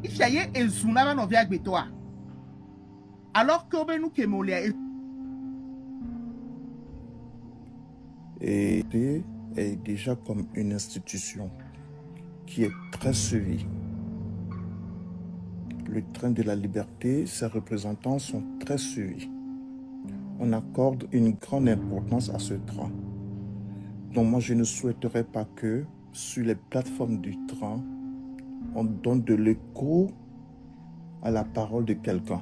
Ishaye ezunaba no via gbetoa. Alors que nous kemolia et est déjà comme une institution qui est très suivie. Le train de la liberté, ses représentants sont très suivis. On accorde une grande importance à ce train. Donc moi, je ne souhaiterais pas que sur les plateformes du train, on donne de l'écho à la parole de quelqu'un.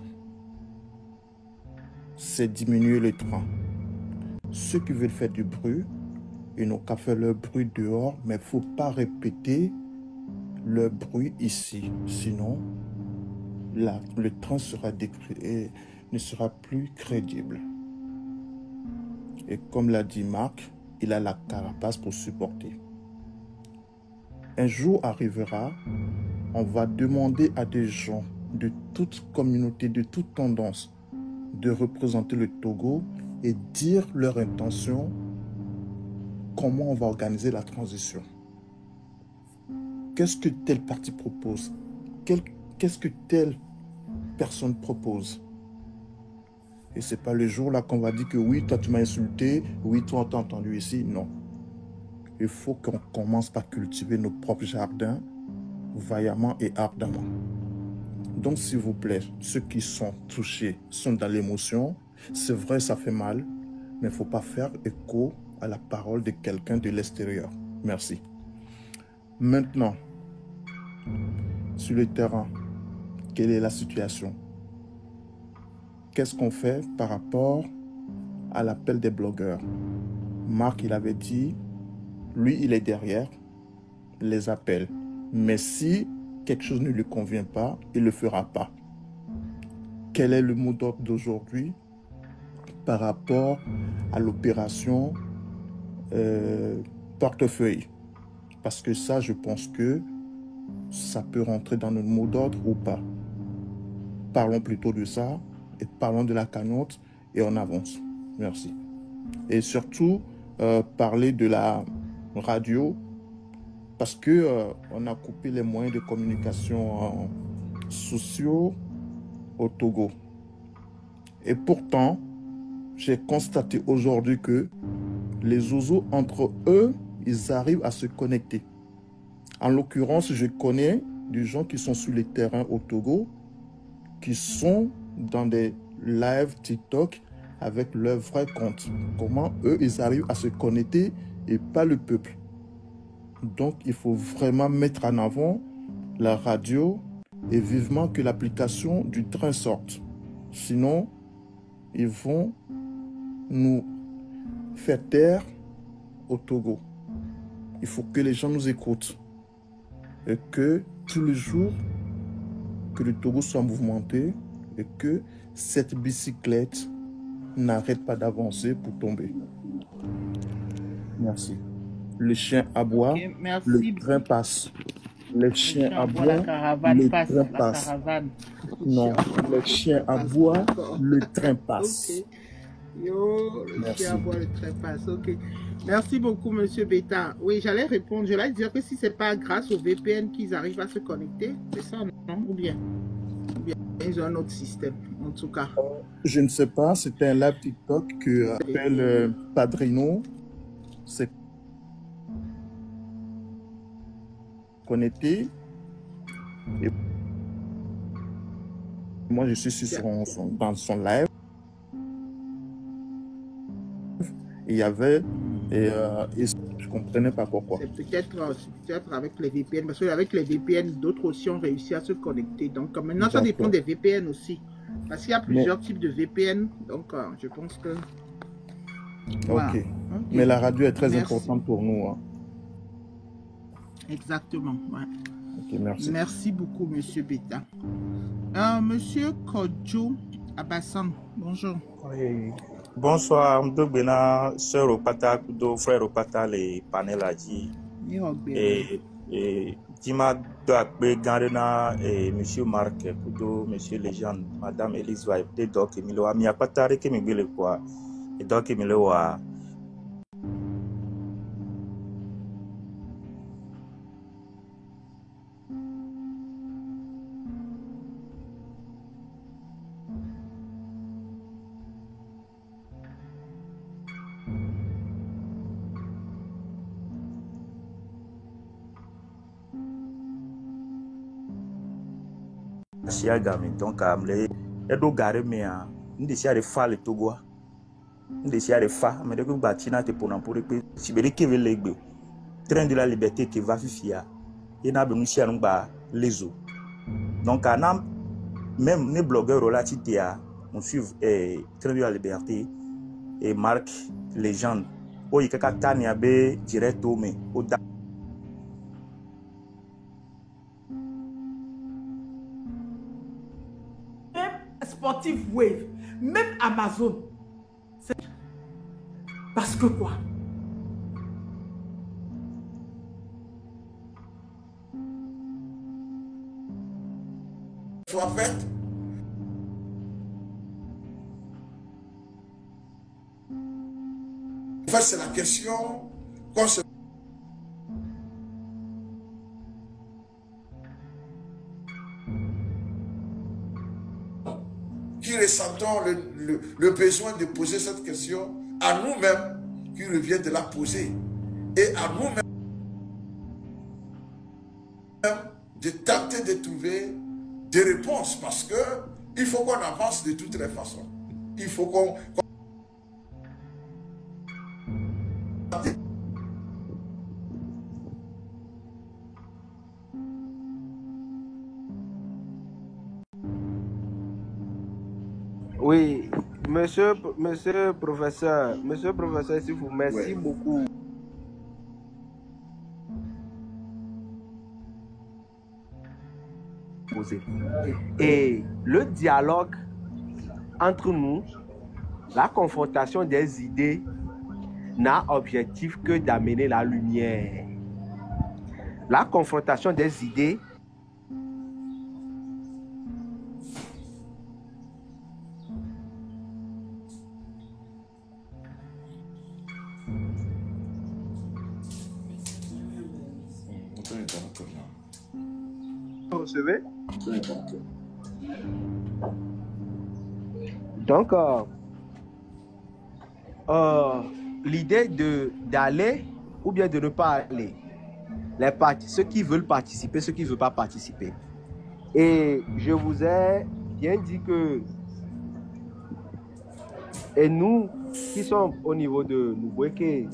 C'est diminuer le train. Ceux qui veulent faire du bruit, ils n'ont qu'à faire leur bruit dehors, mais il ne faut pas répéter leur bruit ici. Sinon, le train sera et ne sera plus crédible. Et comme l'a dit Marc, il a la carapace pour supporter. Un jour arrivera, on va demander à des gens de toute communauté, de toute tendance, de représenter le Togo et dire leur intention, comment on va organiser la transition. Qu'est-ce que tel parti propose? Qu'est-ce que telle personne propose? Et ce n'est pas le jour là qu'on va dire que oui, toi tu m'as insulté, oui, toi on t'a entendu ici. Non. Il faut qu'on commence par cultiver nos propres jardins vaillamment et ardemment. Donc s'il vous plaît, ceux qui sont touchés sont dans l'émotion. C'est vrai, ça fait mal, mais il ne faut pas faire écho à la parole de quelqu'un de l'extérieur. Merci. Maintenant, sur le terrain, quelle est la situation? Qu'est-ce qu'on fait par rapport à l'appel des blogueurs? Marc, il avait dit, lui, il est derrière les appels. Mais si quelque chose ne lui convient pas, il ne le fera pas. Quel est le mot d'ordre d'aujourd'hui par rapport à l'opération portefeuille? Parce que ça, je pense que ça peut rentrer dans le mot d'ordre ou pas. Parlons plutôt de ça et parlons de la cagnotte et on avance. Merci. Et surtout, parler de la radio parce que on a coupé les moyens de communication sociaux au Togo. Et pourtant, j'ai constaté aujourd'hui que les oiseaux, entre eux, ils arrivent à se connecter. En l'occurrence, je connais des gens qui sont sur les terrains au Togo, qui sont dans des lives TikTok avec leur vrai compte. Comment eux, ils arrivent à se connecter et pas le peuple. Donc, il faut vraiment mettre en avant la radio et vivement que l'application du train sorte. Sinon, ils vont nous faire taire au Togo. Il faut que les gens nous écoutent et que tous les jours, que le Togo soit mouvementé et que cette bicyclette n'arrête pas d'avancer pour tomber. Merci. Le chien aboie, okay, le train passe. Les chiens aboient, le train passe. Caravane. Non, le chien aboie, le train passe. Okay. Yo, le chien aboie, le train passe. Ok. Merci beaucoup, Monsieur Beta. Oui, j'allais répondre. Je vais dire que si c'est pas grâce au VPN qu'ils arrivent à se connecter, c'est ça, non? Ou bien ils ont un autre système, en tout cas. Je ne sais pas, c'était un live TikTok que appelle Padrino. C'est connecté. Et moi, je suis dans son live. Il y avait, et je ne comprenais pas pourquoi. C'est peut-être avec les VPN, parce qu'avec les VPN, d'autres aussi ont réussi à se connecter. Donc maintenant, ça dépend des VPN aussi. Parce qu'il y a plusieurs types de VPN. Donc je pense que... Voilà. Ok. Mais la radio est très importante pour nous. Hein. Exactement. Ouais. Ok, merci. Merci beaucoup, Monsieur Beta. Monsieur Kodjo Abassan, bonjour. Oui. Bonsoir, Mdo Bena, sœur Opata, Kudo, frère Opata, les panels à dit. Et Dima Doakbe Gardena et Monsieur Marc, Kudo, Monsieur Légende, Madame Elise Vibe, des docs et Milo, Ami Apatare, qui me bile quoi, et docs et Milo. Chiagami, donc edo gare mea ndisia de fa le Togo ndisia de fa mais de ko batina te pour que si bele ke velegbe train de la liberté qui va fifia et na benu sia ngba lezo donc anam même les blogueurs là titia on suivre train de la liberté et marque légende o yikaka tania be directo me o da Sportive Wave, même Amazon. Parce que quoi? Soit faite. En fait, c'est la question qu'on se qui ressentons le besoin de poser cette question à nous-mêmes, qui revient de la poser, et à nous-mêmes de tenter de trouver des réponses, parce que il faut qu'on avance de toutes les façons. Il faut qu'on Oui, monsieur professeur, s'il vous merci beaucoup. Et le dialogue entre nous, la confrontation des idées n'a objectif que d'amener la lumière. La confrontation des idées vous recevez? Donc, l'idée d'aller ou bien de ne pas aller, ceux qui veulent participer, ceux qui ne veulent pas participer. Et je vous ai bien dit que, et nous qui sommes au niveau de Nubweke,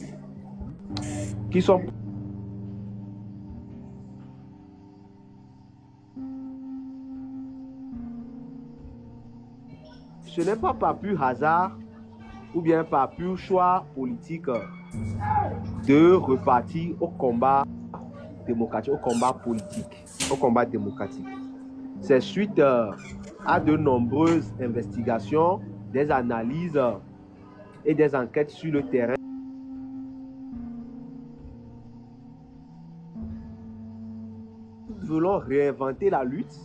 qui sont ce n'est pas par pur hasard ou bien par pur choix politique de repartir au combat démocratique, au combat politique, au combat démocratique. C'est suite à de nombreuses investigations, des analyses et des enquêtes sur le terrain. Nous voulons réinventer la lutte,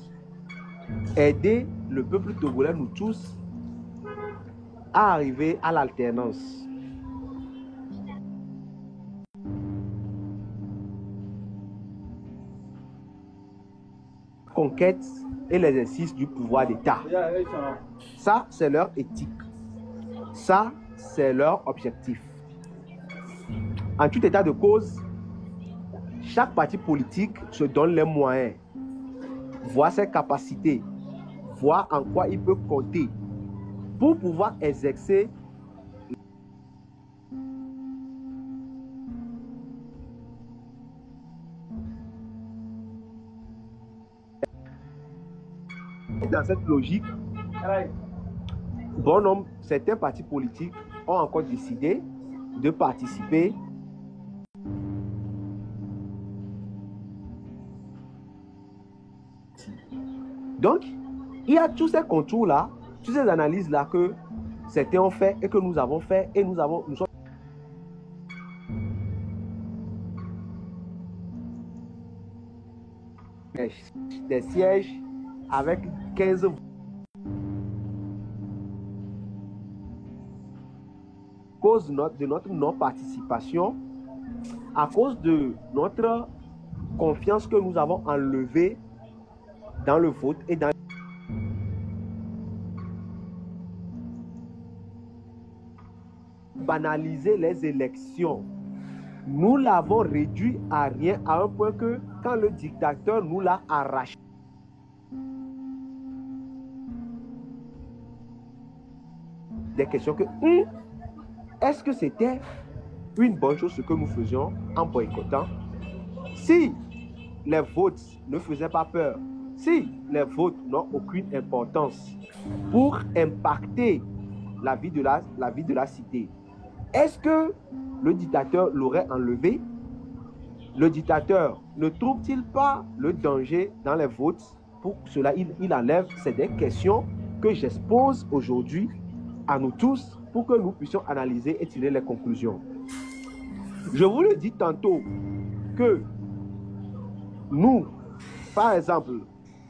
aider le peuple togolais, nous tous, à arriver à l'alternance. Conquête et l'exercice du pouvoir d'État. Ça, c'est leur éthique. Ça, c'est leur objectif. En tout état de cause, chaque parti politique se donne les moyens, voit ses capacités, voit en quoi il peut compter pour pouvoir exercer dans cette logique. Bon nombre, certains partis politiques ont encore décidé de participer donc il y a tous ces contours là, toutes ces analyses là que certains ont fait et que nous avons fait et nous sommes des sièges avec 15 cause de notre non-participation, à cause de notre confiance que nous avons enlevée dans le vote et dans banaliser les élections. Nous l'avons réduit à rien, à un point que quand le dictateur nous l'a arraché, des questions que est-ce que c'était une bonne chose ce que nous faisions en boycottant? Si les votes ne faisaient pas peur, si les votes n'ont aucune importance pour impacter la vie de la cité, est-ce que le dictateur l'aurait enlevé? Le dictateur ne trouve-t-il pas le danger dans les votes? Pour cela, il enlève. C'est des questions que j'expose aujourd'hui à nous tous pour que nous puissions analyser et tirer les conclusions. Je vous le dis tantôt que nous, par exemple,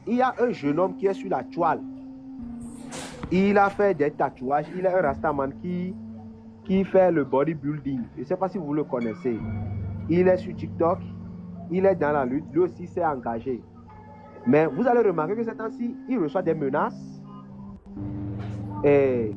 il y a un jeune homme qui est sur la toile. Il a fait des tatouages. Il est un rastaman qui fait le bodybuilding. Je ne sais pas si vous le connaissez. Il est sur TikTok. Il est dans la lutte. Lui aussi s'est engagé. Mais vous allez remarquer que ces temps-ci, il reçoit des menaces. Et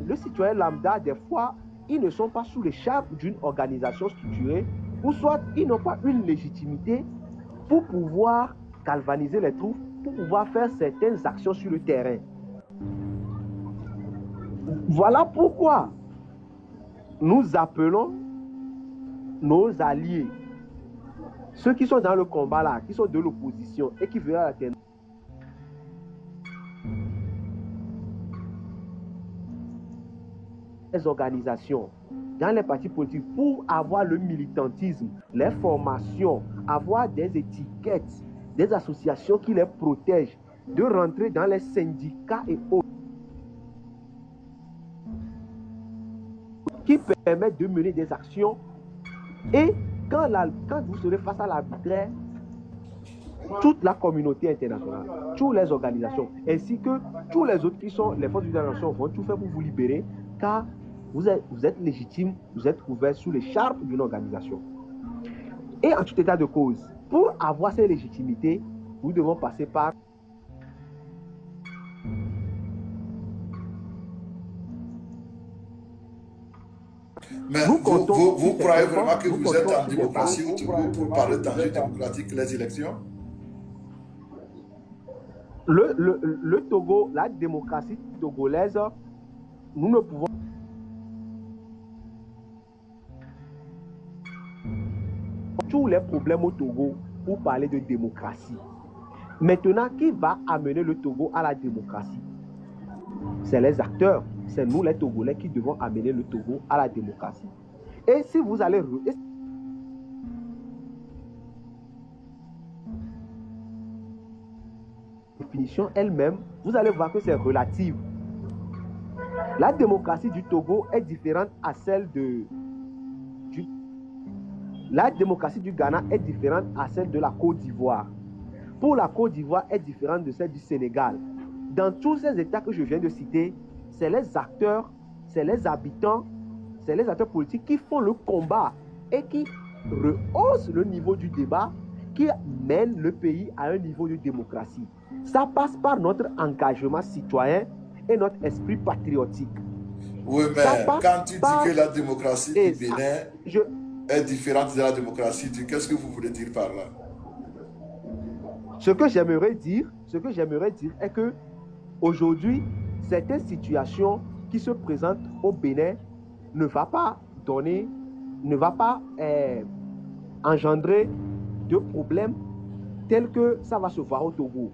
le citoyen lambda, des fois, ils ne sont pas sous l'écharpe d'une organisation structurée, ou soit ils n'ont pas une légitimité pour pouvoir galvaniser les troupes, pour pouvoir faire certaines actions sur le terrain. Voilà pourquoi nous appelons nos alliés, ceux qui sont dans le combat là, qui sont de l'opposition et qui veulent atteindre les organisations, dans les partis politiques, pour avoir le militantisme, les formations, avoir des étiquettes, des associations qui les protègent, de rentrer dans les syndicats et autres, qui permettent de mener des actions. Et quand vous serez face à l'arbitraire, toute la communauté internationale, toutes les organisations, ainsi que tous les autres qui sont les forces de la nation vont tout faire pour vous libérer, car vous êtes légitime, vous êtes couvert sous l'écharpe d'une organisation. Et en tout état de cause, pour avoir cette légitimité, nous devons passer par Mais vous croyez vraiment que vous êtes en démocratie ou pour parler d'enjeux démocratiques, les élections? Le Togo, la démocratie togolaise, nous ne pouvons tous les problèmes au Togo pour parler de démocratie. Maintenant, qui va amener le Togo à la démocratie? C'est les acteurs, c'est nous les Togolais qui devons amener le Togo à la démocratie. Et si vous allez... La définition elle-même, vous allez voir que c'est relative. La démocratie du Togo est différente à celle La démocratie du Ghana est différente à celle de la Côte d'Ivoire. Pour la Côte d'Ivoire est différente de celle du Sénégal. Dans tous ces États que je viens de citer, c'est les acteurs, c'est les habitants, c'est les acteurs politiques qui font le combat et qui rehaussent le niveau du débat, qui mènent le pays à un niveau de démocratie. Ça passe par notre engagement citoyen et notre esprit patriotique. Oui, mais quand tu dis que la démocratie du Bénin est différente de la démocratie, qu'est-ce que vous voulez dire par là? Ce que j'aimerais dire est que aujourd'hui, certaines situations qui se présentent au Bénin ne va pas engendrer de problèmes tels que ça va se voir au Togo.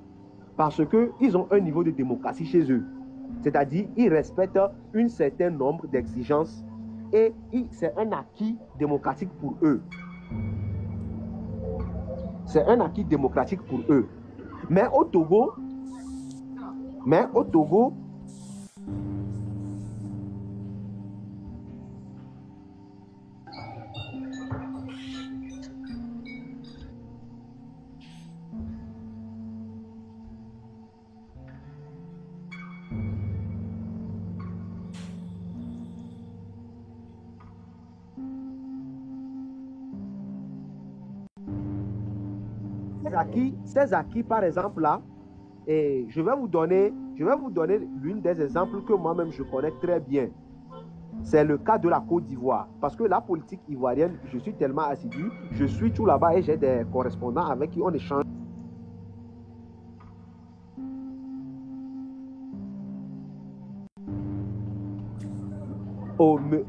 Parce qu'ils ont un niveau de démocratie chez eux. C'est-à-dire, ils respectent un certain nombre d'exigences et c'est un acquis démocratique pour eux. C'est un acquis démocratique pour eux. Mais au Togo, ces acquis, par exemple, là, et je vais vous donner l'une des exemples que moi-même je connais très bien. c'est le cas de la Côte d'Ivoire. Parce que la politique ivoirienne, je suis tellement assidu, je suis tout là-bas et j'ai des correspondants avec qui on échange.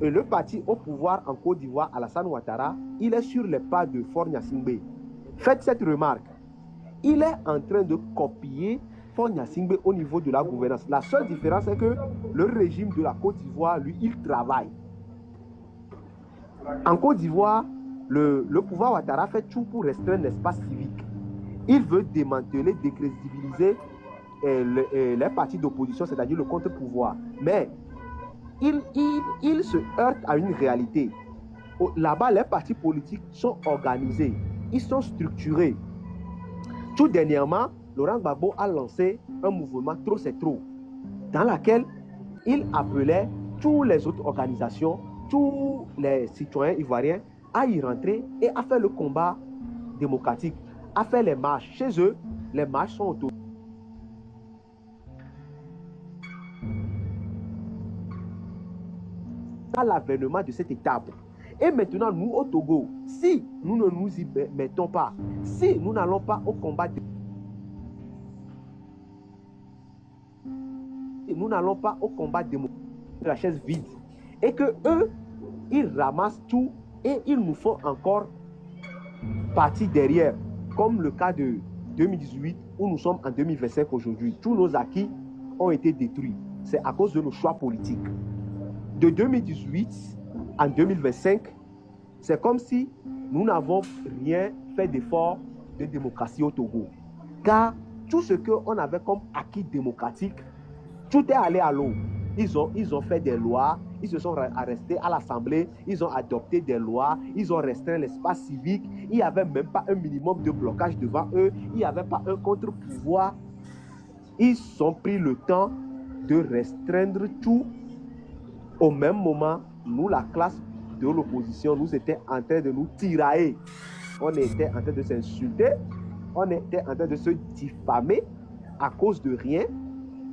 Le parti au pouvoir en Côte d'Ivoire, Alassane Ouattara, il est sur les pas de Faure Gnassingbé. Faites cette remarque. Il est en train de copier Faure Gnassingbé au niveau de la gouvernance. La seule différence, c'est que le régime de la Côte d'Ivoire, lui, il travaille. En Côte d'Ivoire, le pouvoir Ouattara fait tout pour restreindre l'espace civique. Il veut démanteler, décrédibiliser les partis d'opposition, c'est-à-dire le contre-pouvoir. Mais il se heurte à une réalité. Là-bas, les partis politiques sont organisés, ils sont structurés. Tout dernièrement, Laurent Gbagbo a lancé un mouvement Trop c'est trop, dans lequel il appelait toutes les autres organisations, tous les citoyens ivoiriens à y rentrer et à faire le combat démocratique, à faire les marches. Chez eux, les marches sont autorisées. À l'avènement de cette étape. Et maintenant, nous au Togo, si nous ne nous y mettons pas, si nous n'allons pas au combat, nous n'allons pas au combat démocratique de la chaise vide, et que eux, ils ramassent tout et ils nous font encore partie derrière, comme le cas de 2018 où nous sommes en 2025 aujourd'hui. Tous nos acquis ont été détruits. C'est à cause de nos choix politiques. De 2018 en 2025, c'est comme si nous n'avons rien fait d'effort de démocratie au Togo. Car tout ce qu'on avait comme acquis démocratique, tout est allé à l'eau. Ils ont fait des lois, ils se sont restés à l'Assemblée, ils ont adopté des lois, ils ont restreint l'espace civique, il n'y avait même pas un minimum de blocage devant eux, il n'y avait pas un contre-pouvoir. Ils ont pris le temps de restreindre tout. Au même moment, nous, la classe de l'opposition, nous étions en train de nous tirailler. On était en train de s'insulter, on était en train de se diffamer à cause de rien.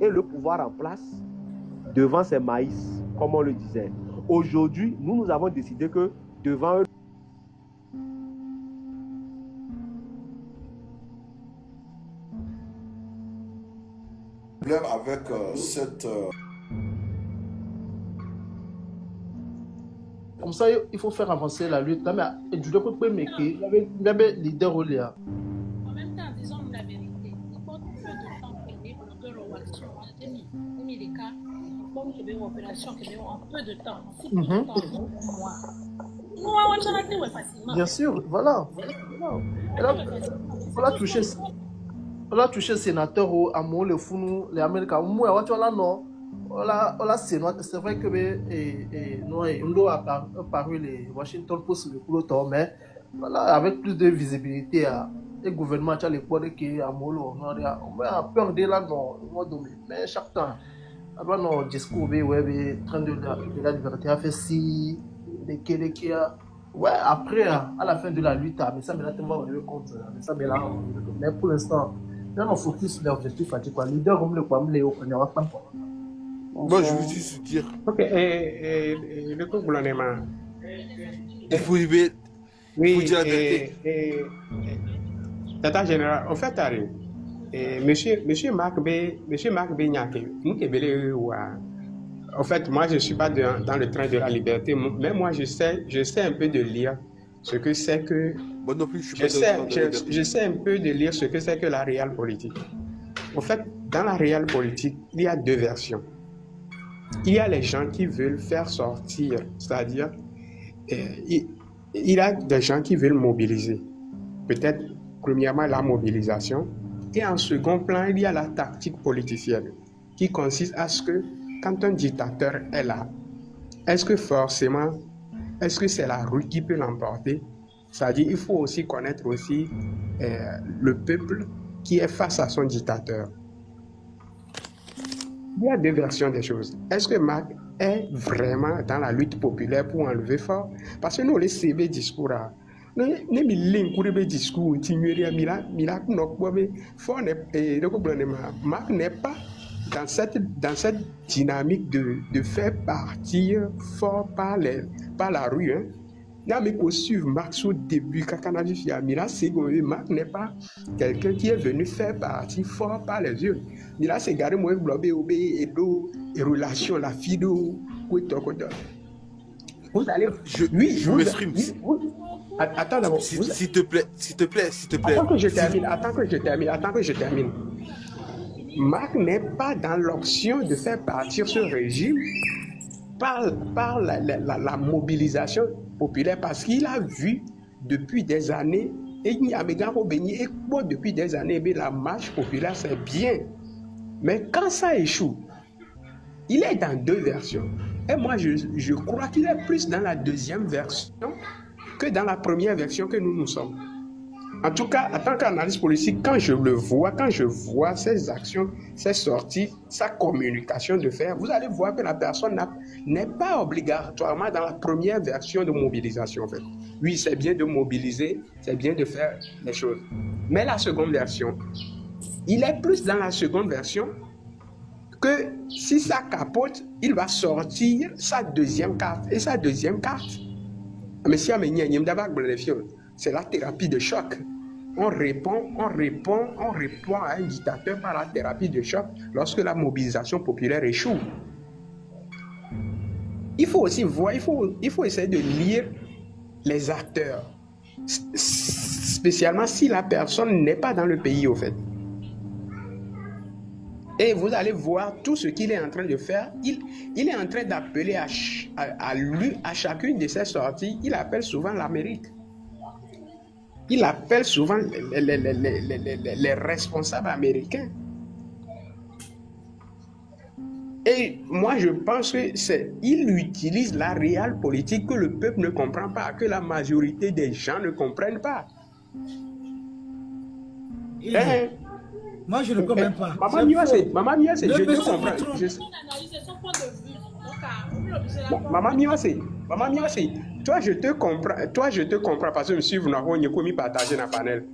Et le pouvoir en place, devant ces maïs, comme on le disait. Aujourd'hui, nous avons décidé que devant eux, Le problème avec cette... Comme ça, il faut faire avancer la lutte. Et du coup, il y avait leader au Léa. En même temps, disons-nous la vérité. Il faut peu de temps pour le opération. Les cas, comme il y a une opération qui en peu de temps. Si peu de temps, moi. Nous, on va rater facilement. Bien sûr, voilà. Et là, on a touché le sénateur au Amon, le Founou, les Américains. Moi, tu vois là, non. C'est vrai que nous a paru les Washington Post le couloir, mais voilà, avec plus de visibilité, le gouvernement a les poids qui a molo, on a peur de là, non, mais chaque temps, avant nos discours, train de la liberté a fait si, ouais, après, à la fin de la lutte, mais ça, maintenant, on va revenir compte, mais pour l'instant, on focus sur l'objectif, quoi, leader comme le Kwame Léo, on n'aura pas. Moi, je veux juste dire. Ok, le gouvernement. Il faut dire la vérité. Tata général, en fait, monsieur Marc Benyake, en fait, moi, je ne suis pas dans le train de la liberté, mais moi, je sais un peu de lire ce que c'est que. Moi non plus, je sais un peu de lire ce que c'est que la réelle politique. En fait, dans la réelle politique, il y a deux versions. Il y a les gens qui veulent faire sortir, c'est-à-dire, il y a des gens qui veulent mobiliser. Peut-être, premièrement, la mobilisation. Et en second plan, il y a la tactique politicienne, qui consiste à ce que, quand un dictateur est là, est-ce que c'est la rue qui peut l'emporter? C'est-à-dire, il faut aussi connaître aussi le peuple qui est face à son dictateur. Il y a deux versions des choses. Est-ce que Marc est vraiment dans la lutte populaire pour enlever fort? Parce que nous, les CB discours, Marc n'est pas dans cette dynamique de faire partir fort par la rue, hein, là, mais qu'on suive Marx au début, Marx n'est pas quelqu'un qui est venu faire partir fort par les yeux. Là, c'est garé moi blobé et relations, la fille vous allez. Je m'exprime. Attends d'abord. S'il te plaît. Attends que je termine. Marx n'est pas dans l'option de faire partir ce régime par la mobilisation populaire parce qu'il a vu depuis des années, depuis des années, la marche populaire c'est bien. Mais quand ça échoue, il est dans deux versions. Et moi, je crois qu'il est plus dans la deuxième version que dans la première version que nous sommes. En tout cas, en tant qu'analyste politique, quand je vois ses actions, ses sorties, sa communication de faire, vous allez voir que la personne n'est pas obligatoirement dans la première version de mobilisation. En fait. Oui, c'est bien de mobiliser, c'est bien de faire les choses. Mais la seconde version, il est plus dans la seconde version que si ça capote, il va sortir sa deuxième carte. Et sa deuxième carte, c'est la thérapie de choc. On répond à un dictateur par la thérapie de choc lorsque la mobilisation populaire échoue. Il faut aussi voir, il faut essayer de lire les acteurs, spécialement si la personne n'est pas dans le pays au fait. Et vous allez voir tout ce qu'il est en train de faire. Il est en train d'appeler à chacune de ses sorties, il appelle souvent l'Amérique. Il appelle souvent les responsables américains. Et moi, je pense qu'il utilise la réelle politique que le peuple ne comprend pas, que la majorité des gens ne comprennent pas. Moi, je ne comprends pas. Maman Miassé, je te comprends. Maman Miassé, toi, je te comprends parce que je suis venu partager dans le panel.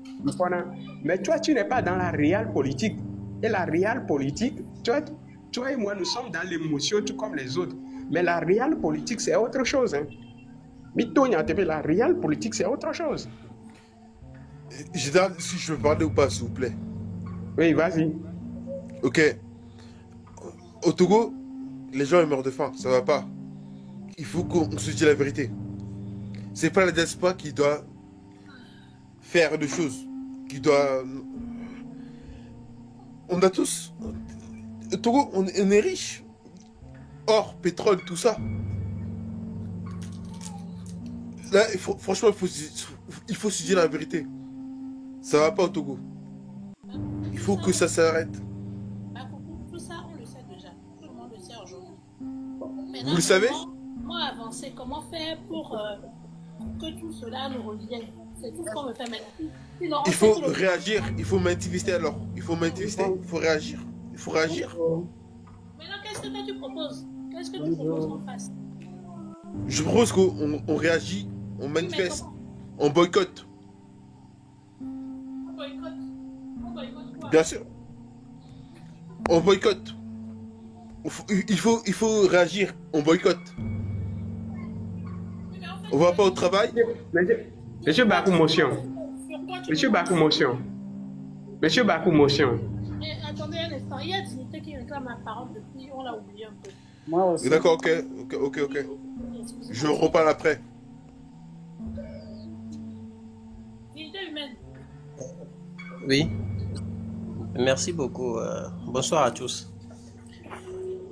Mais toi, tu n'es pas dans la réelle politique. Et la réelle politique, toi et moi, nous sommes dans l'émotion tout comme les autres. Mais la réelle politique, c'est autre chose. Hein. La réelle politique, c'est autre chose. Si je peux parler ou pas, s'il vous plaît. Oui, vas-y. Ok. Au Togo, les gens ils meurent de faim, ça va pas. Il faut qu'on se dise la vérité. C'est pas la diaspora qui doit faire des choses, qui doit... On a tous... Au Togo, on est riche. Or, pétrole, tout ça. Là, franchement, il faut se dire la vérité. Ça va pas au Togo. Il faut que ça s'arrête. Tout ça, on le sait déjà. Tout le monde le sait aujourd'hui. Vous le savez? Comment avancer? Comment faire pour que tout cela nous revienne? C'est tout ce qu'on me fait maintenant. Il faut réagir. Il faut manifester alors. Il faut manifester. Il faut réagir. Il faut réagir. Maintenant, qu'est-ce que toi tu proposes? Qu'est-ce que tu proposes qu'on fasse? Je propose qu'on réagit, on manifeste, on boycotte. Bien sûr. On boycotte. Il faut réagir. On boycotte. On va pas au travail. Monsieur Bakou Motion. Attendez un instant. Il y a Dignité qui réclame la parole depuis. On l'a oublié un peu. Moi aussi. D'accord, ok. Je reparle après. Dignité humaine. Oui. Merci beaucoup. Bonsoir à tous.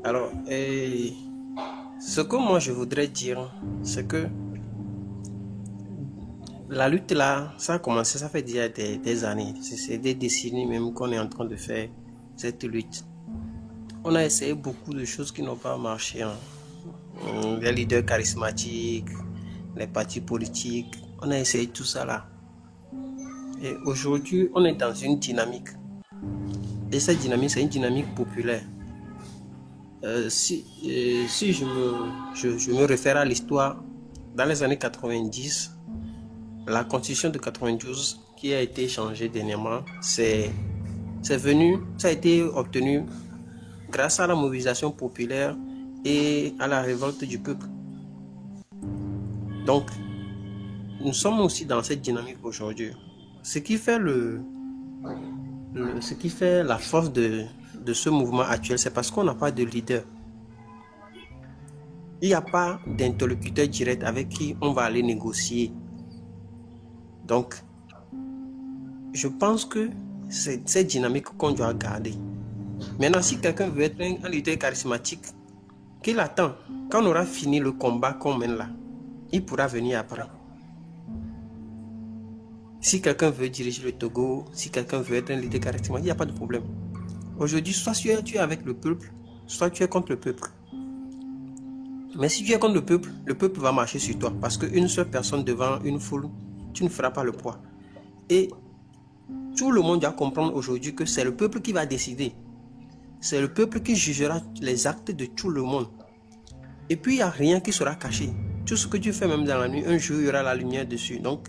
Alors, ce que moi je voudrais dire, c'est que la lutte là, ça a commencé, ça fait déjà des années. C'est des décennies même qu'on est en train de faire cette lutte. On a essayé beaucoup de choses qui n'ont pas marché. Hein. Les leaders charismatiques, les partis politiques, on a essayé tout ça là. Et aujourd'hui, on est dans une dynamique. Et cette dynamique, c'est une dynamique populaire. Si je me réfère à l'histoire, dans les années 90, la constitution de 92 qui a été changée dernièrement, ça a été obtenu grâce à la mobilisation populaire et à la révolte du peuple. Donc, nous sommes aussi dans cette dynamique aujourd'hui. Ce qui fait la force de ce mouvement actuel, c'est parce qu'on n'a pas de leader. Il n'y a pas d'interlocuteur direct avec qui on va aller négocier. Donc, je pense que c'est cette dynamique qu'on doit garder. Maintenant, si quelqu'un veut être un leader charismatique, qu'il attend. Quand on aura fini le combat qu'on mène là, il pourra venir après. Si quelqu'un veut diriger le Togo, si quelqu'un veut être un leader charismatique, il n'y a pas de problème. Aujourd'hui, soit tu es avec le peuple, soit tu es contre le peuple. Mais si tu es contre le peuple va marcher sur toi. Parce qu'une seule personne devant une foule, tu ne feras pas le poids. Et tout le monde doit comprendre aujourd'hui que c'est le peuple qui va décider. C'est le peuple qui jugera les actes de tout le monde. Et puis il n'y a rien qui sera caché. Tout ce que tu fais même dans la nuit, un jour il y aura la lumière dessus. Donc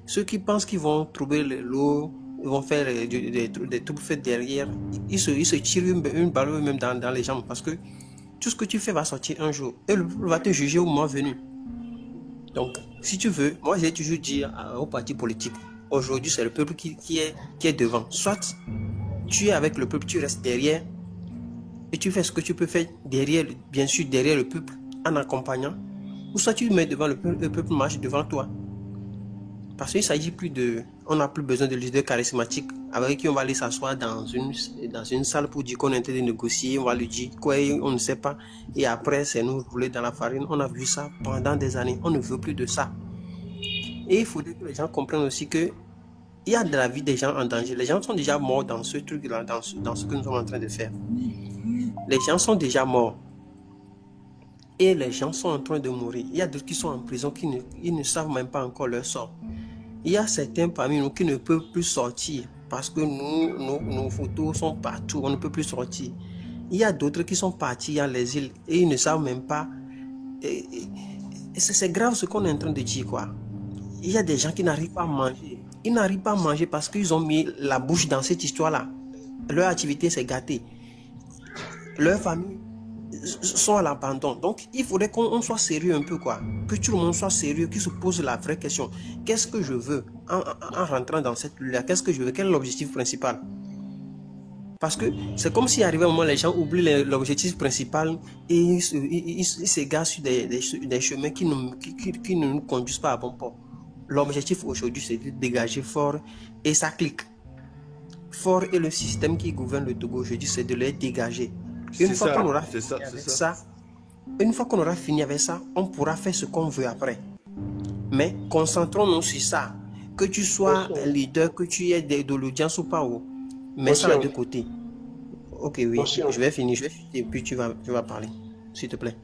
ceux qui pensent qu'ils vont trouver l'eau, ils vont faire des troubles faits derrière, ils se tirent une balle même dans les jambes. Parce que tout ce que tu fais va sortir un jour. Et le peuple va te juger au moment venu. Donc, si tu veux, moi j'ai toujours dit aux partis politiques, aujourd'hui c'est le peuple qui est devant. Soit tu es avec le peuple, tu restes derrière, et tu fais ce que tu peux faire derrière, bien sûr derrière le peuple, en accompagnant. Ou soit tu mets devant le peuple marche devant toi. Parce qu'il ne s'agit plus de... On n'a plus besoin de leaders charismatiques avec qui on va aller s'asseoir dans une salle pour dire qu'on est en train de négocier. On va lui dire quoi, on ne sait pas. Et après, c'est nous rouler dans la farine. On a vu ça pendant des années. On ne veut plus de ça. Et il faudrait que les gens comprennent aussi que il y a de la vie des gens en danger. Les gens sont déjà morts dans ce truc-là, dans ce que nous sommes en train de faire. Les gens sont déjà morts. Et les gens sont en train de mourir. Il y a d'autres qui sont en prison, ils ne savent même pas encore leur sort. Il y a certains parmi nous qui ne peuvent plus sortir parce que nos photos sont partout, on ne peut plus sortir. Il y a d'autres qui sont partis à les îles et ils ne savent même pas. C'est grave ce qu'on est en train de dire, quoi. Il y a des gens qui n'arrivent pas à manger. Ils n'arrivent pas à manger parce qu'ils ont mis la bouche dans cette histoire-là. Leur activité s'est gâtée. Leur famille sont à l'abandon. Donc, il faudrait qu'on soit sérieux un peu, quoi. Que tout le monde soit sérieux, qu'il se pose la vraie question. Qu'est-ce que je veux en rentrant dans cette lutte-là? Qu'est-ce que je veux? Quel est l'objectif principal? Parce que c'est comme si arrivé un moment, les gens oublient l'objectif principal et ils s'égarent sur des chemins qui ne nous conduisent pas à bon port. L'objectif aujourd'hui, c'est de dégager Faure et ça clique. Faure et le système qui gouverne le Togo aujourd'hui, c'est de les dégager. Une fois qu'on aura fini avec ça, une fois qu'on aura fini avec ça, on pourra faire ce qu'on veut après. Mais concentrons-nous sur ça. Que tu sois un leader, que tu aies de l'audience ou pas, mets ça de côté. Ok, oui, je vais finir et puis tu vas parler, s'il te plaît.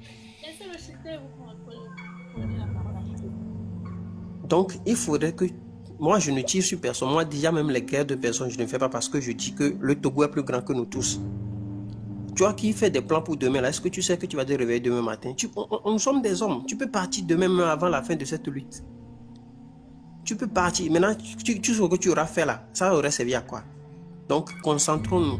Donc, il faudrait que... Moi, je ne tire sur personne. Moi, déjà, même les guerres de personnes, je ne fais pas parce que je dis que le Togo est plus grand que nous tous. Toi qui fais des plans pour demain, là, est-ce que tu sais que tu vas te réveiller demain matin? Nous sommes des hommes. Tu peux partir demain même avant la fin de cette lutte. Tu peux partir. Maintenant, tu sais ce que tu auras fait là. Ça aurait servi à quoi? Donc, concentrons-nous.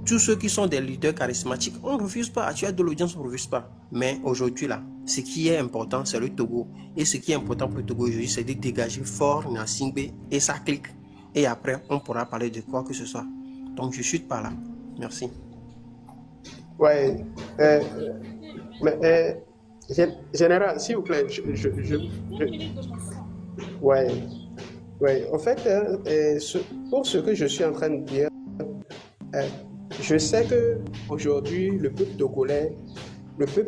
Tous ceux qui sont des leaders charismatiques, on ne refuse pas. Tu as de l'audience, on ne refuse pas. Mais aujourd'hui, là, ce qui est important, c'est le Togo. Et ce qui est important pour le Togo aujourd'hui, c'est de dégager Faure, Gnassingbé et ça clique. Et après, on pourra parler de quoi que ce soit. Donc, je chute par là. Merci. Ouais. Général, s'il vous plaît, Ouais. En fait, pour ce que je suis en train de dire, je sais que aujourd'hui le peuple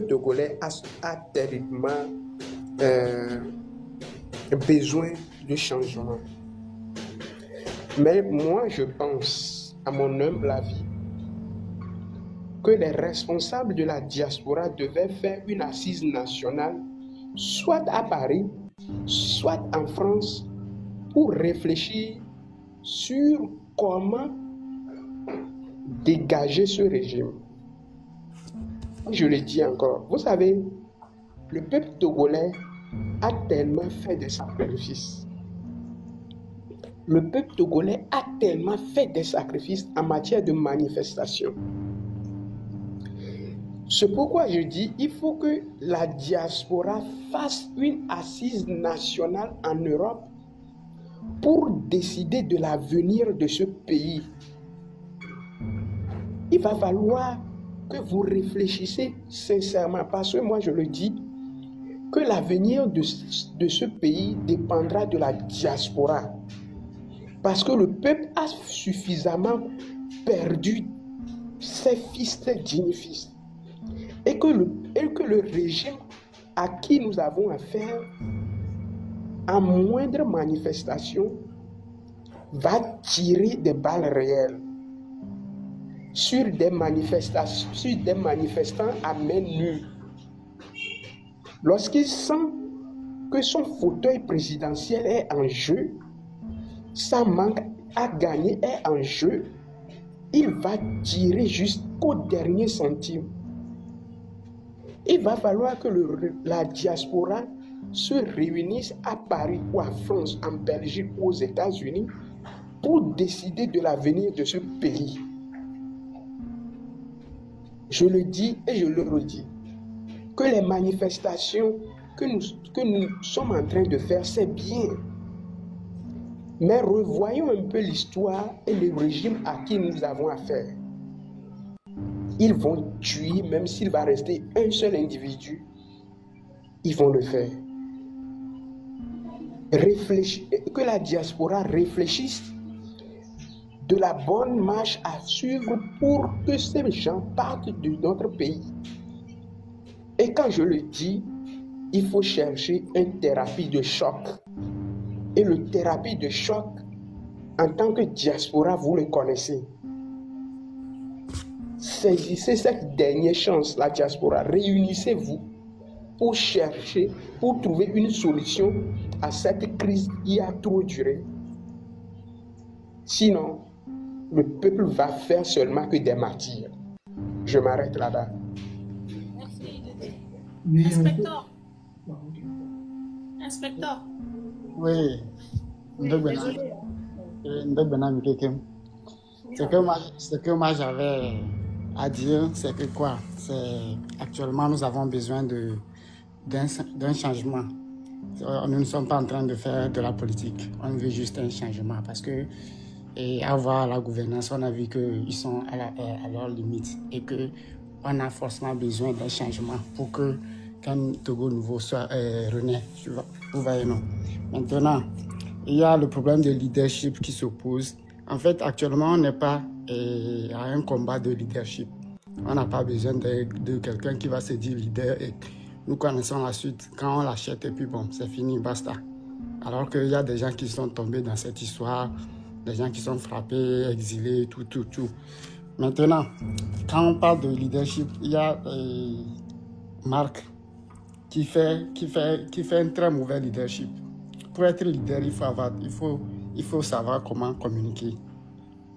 togolais a terriblement besoin de changement. Mais moi, je pense, à mon humble avis, que les responsables de la diaspora devaient faire une assise nationale, soit à Paris, soit en France, pour réfléchir sur comment dégager ce régime. Je le dis encore, vous savez, le peuple togolais a tellement fait des sacrifices. Le peuple togolais a tellement fait des sacrifices en matière de manifestation. C'est pourquoi je dis il faut que la diaspora fasse une assise nationale en Europe pour décider de l'avenir de ce pays. Il va falloir que vous réfléchissiez sincèrement, parce que moi je le dis, que l'avenir de ce pays dépendra de la diaspora. Parce que le peuple a suffisamment perdu ses fils, ses dignes-fils. Et que le régime à qui nous avons affaire, à moindre manifestation, va tirer des balles réelles sur des manifestants à main nue. Lorsqu'il sent que son fauteuil présidentiel est en jeu, sa manque à gagner est en jeu, il va tirer jusqu'au dernier centime. Il va falloir que la diaspora se réunisse à Paris ou à France, en Belgique ou aux États-Unis pour décider de l'avenir de ce pays. Je le dis et je le redis, que les manifestations que nous sommes en train de faire, c'est bien. Mais revoyons un peu l'histoire et le régime à qui nous avons affaire. Ils vont tuer, même s'il va rester un seul individu, ils vont le faire. Que la diaspora réfléchisse de la bonne marche à suivre pour que ces gens partent de notre pays. Et quand je le dis, il faut chercher une thérapie de choc. Et le thérapie de choc, en tant que diaspora, vous le connaissez. Saisissez cette dernière chance, la diaspora. Réunissez-vous pour chercher, pour trouver une solution à cette crise qui a trop duré. Sinon, le peuple va faire seulement que des martyrs. Je m'arrête là-bas. Merci. Inspecteur. Inspecteur. Oui. Ce que moi j'avais à dire, c'est que quoi? Actuellement, nous avons besoin d'un changement. Nous ne sommes pas en train de faire de la politique. On veut juste un changement parce que, et avoir la gouvernance, on a vu qu'ils sont à leur limite et qu'on a forcément besoin d'un changement pour que qu'un Togo nouveau soit renaît. Vous voyez, non? Maintenant, il y a le problème de leadership qui s'oppose. En fait, actuellement, on n'est pas à un combat de leadership. On n'a pas besoin de quelqu'un qui va se dire leader et nous connaissons la suite. Quand on l'achète et puis bon, c'est fini, basta. Alors qu'il y a des gens qui sont tombés dans cette histoire, des gens qui sont frappés, exilés, tout. Maintenant, quand on parle de leadership, il y a Marc qui fait un très mauvais leadership. Pour être leader, il faut savoir comment communiquer.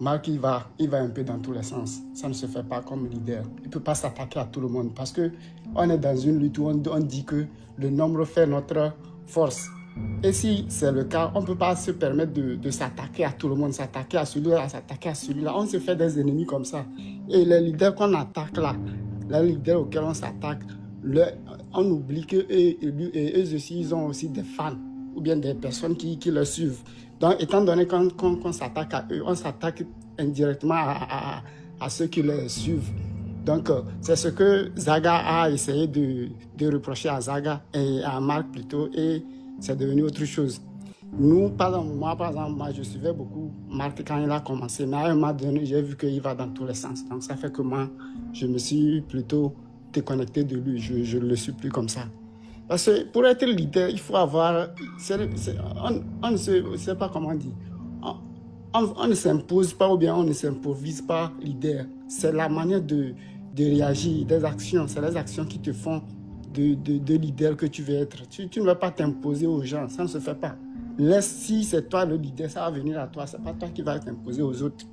Marc, il va un peu dans tous les sens. Ça ne se fait pas comme leader. Il ne peut pas s'attaquer à tout le monde parce qu'on est dans une lutte où on dit que le nombre fait notre force. Et si c'est le cas, on ne peut pas se permettre de s'attaquer à tout le monde, s'attaquer à celui-là, s'attaquer à celui-là. On se fait des ennemis comme ça. Et les leaders qu'on attaque là, les leaders auxquels on s'attaque, on oublie qu'eux aussi, ils ont aussi des fans ou bien des personnes qui les suivent. Donc, étant donné qu'on s'attaque à eux, on s'attaque indirectement à ceux qui les suivent. Donc, c'est ce que Zaga a essayé de reprocher à Zaga et à Marc plutôt, et c'est devenu autre chose. Nous, par exemple, moi, je suivais beaucoup Marc quand il a commencé, mais à un moment donné, j'ai vu qu'il va dans tous les sens. Donc, ça fait que moi, je me suis plutôt déconnecté de lui. Je ne le suis plus comme ça. Parce que pour être leader, il faut avoir... on ne sait pas comment dire. On ne s'impose pas ou bien on ne s'improvise pas leader. C'est la manière de réagir, des actions. C'est les actions qui te font de leader que tu veux être. Tu ne vas pas t'imposer aux gens, ça ne se fait pas. Laisse, si c'est toi le leader, ça va venir à toi. Ce n'est pas toi qui vas t'imposer aux autres.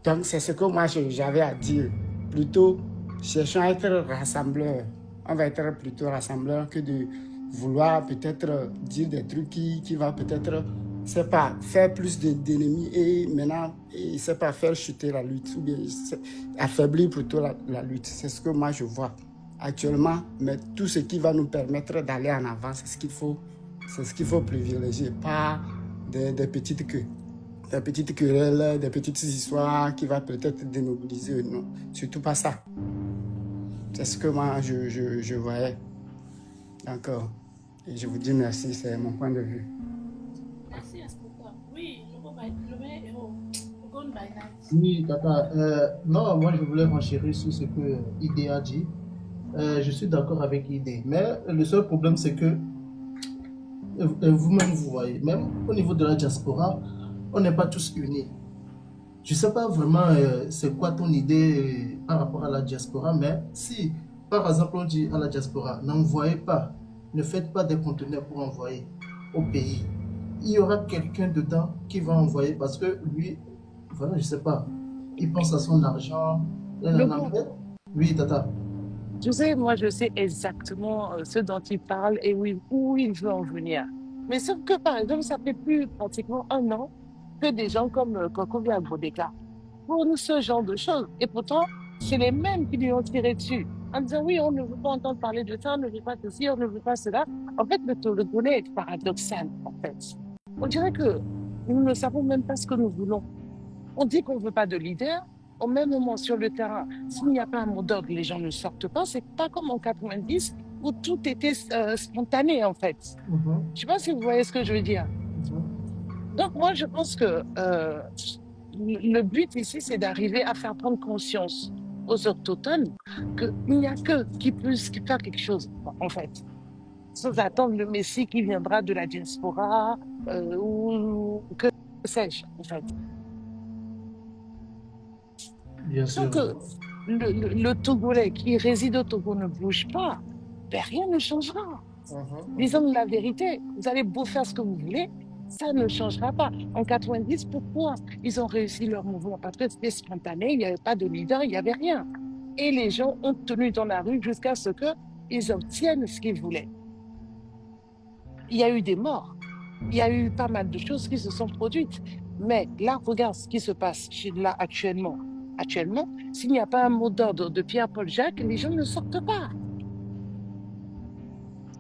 Donc c'est ce que moi j'avais à dire. Plutôt, cherchons à être rassembleurs. On va être plutôt rassembleur que de vouloir peut-être dire des trucs qui va peut-être c'est pas, faire plus d'ennemis et maintenant, c'est pas faire chuter la lutte, ou bien affaiblir plutôt la lutte. C'est ce que moi je vois actuellement, mais tout ce qui va nous permettre d'aller en avant, c'est ce qu'il faut privilégier, pas des petites queues. Des petites querelles, des petites histoires qui va peut-être démobiliser. Non, surtout pas ça. C'est ce que moi je voyais. D'accord. Et je vous dis merci, c'est mon point de vue. Merci à ce moment. Oui, oui, Tata. Non, moi je voulais renchérir sur ce que Idé a dit. Je suis d'accord avec Idé. Mais le seul problème, c'est que vous-même, vous voyez, même au niveau de la diaspora, on n'est pas tous unis. Je ne sais pas vraiment c'est quoi ton idée par rapport à la diaspora, mais si, par exemple, on dit à la diaspora, n'envoyez pas, ne faites pas des conteneurs pour envoyer au pays, il y aura quelqu'un dedans qui va envoyer parce que lui, voilà, je ne sais pas, il pense à son argent. Oui, Tata. Tu sais, moi, je sais exactement ce dont il parle et où il veut en venir. Mais sauf que, par exemple, ça fait plus pratiquement 1 an que des gens comme Kokovi Agbodeka font ce genre de choses. Et pourtant, c'est les mêmes qui lui ont tiré dessus. En disant, oui, on ne veut pas entendre parler de ça, on ne veut pas ceci, on ne veut pas cela. En fait, le Togolais est paradoxal, en fait. On dirait que nous ne savons même pas ce que nous voulons. On dit qu'on ne veut pas de leader. Au même moment, sur le terrain, s'il n'y a pas un mot d'ordre, les gens ne sortent pas. C'est pas comme en 90 où tout était spontané, en fait. Je ne sais pas si vous voyez ce que je veux dire. Donc, moi, je pense que le but ici, c'est d'arriver à faire prendre conscience aux autochtones qu'il n'y a que qui puisse faire quelque chose, en fait. Sans attendre le Messie qui viendra de la diaspora ou que sais-je, en fait. Bien sûr. Que le Togolais qui réside au Togo ne bouge pas, ben rien ne changera. Disons la vérité, vous allez beau faire ce que vous voulez, ça ne changera pas. En 90, pourquoi ils ont réussi leur mouvement? Parce que c'était spontané, il n'y avait pas de leader, il n'y avait rien. Et les gens ont tenu dans la rue jusqu'à ce qu'ils obtiennent ce qu'ils voulaient. Il y a eu des morts, il y a eu pas mal de choses qui se sont produites. Mais là, regarde ce qui se passe là actuellement. Actuellement, s'il n'y a pas un mot d'ordre de Pierre-Paul Jacques, les gens ne sortent pas.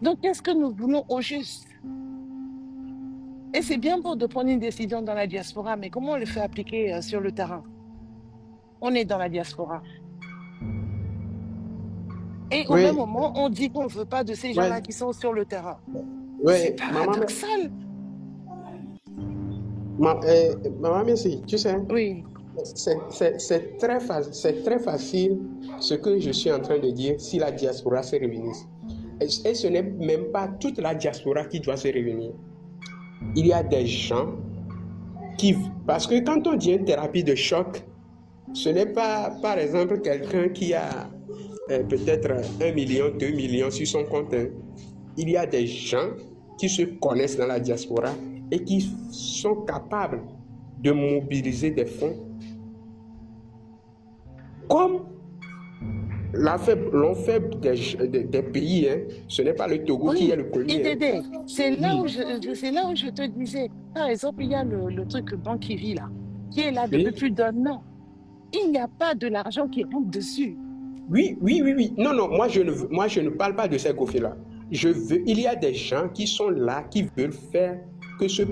Donc, qu'est-ce que nous voulons au juste? Et c'est bien beau de prendre une décision dans la diaspora, mais comment on le fait appliquer sur le terrain? On est dans la diaspora. Et au même moment, on dit qu'on ne veut pas de ces gens-là qui sont sur le terrain. C'est paradoxal. Maman, merci, tu sais. Oui. C'est très facile ce que je suis en train de dire si la diaspora se réunit. Et ce n'est même pas toute la diaspora qui doit se réunir. Il y a des gens qui... Parce que quand on dit une thérapie de choc, ce n'est pas, par exemple, quelqu'un qui a peut-être 1 million, 2 millions sur son compte. Il y a des gens qui se connaissent dans la diaspora et qui sont capables de mobiliser des fonds comme l'ont fait des pays. Ce n'est pas le Togo qui est le premier. C'est là où je te disais, par exemple, il y a le truc Banquivi là, qui est là depuis plus d'1 an. Il n'y a pas de l'argent qui rentre dessus. Oui. Non, moi je ne parle pas de ces goffes-là. Il y a des gens qui sont là, qui veulent faire que ce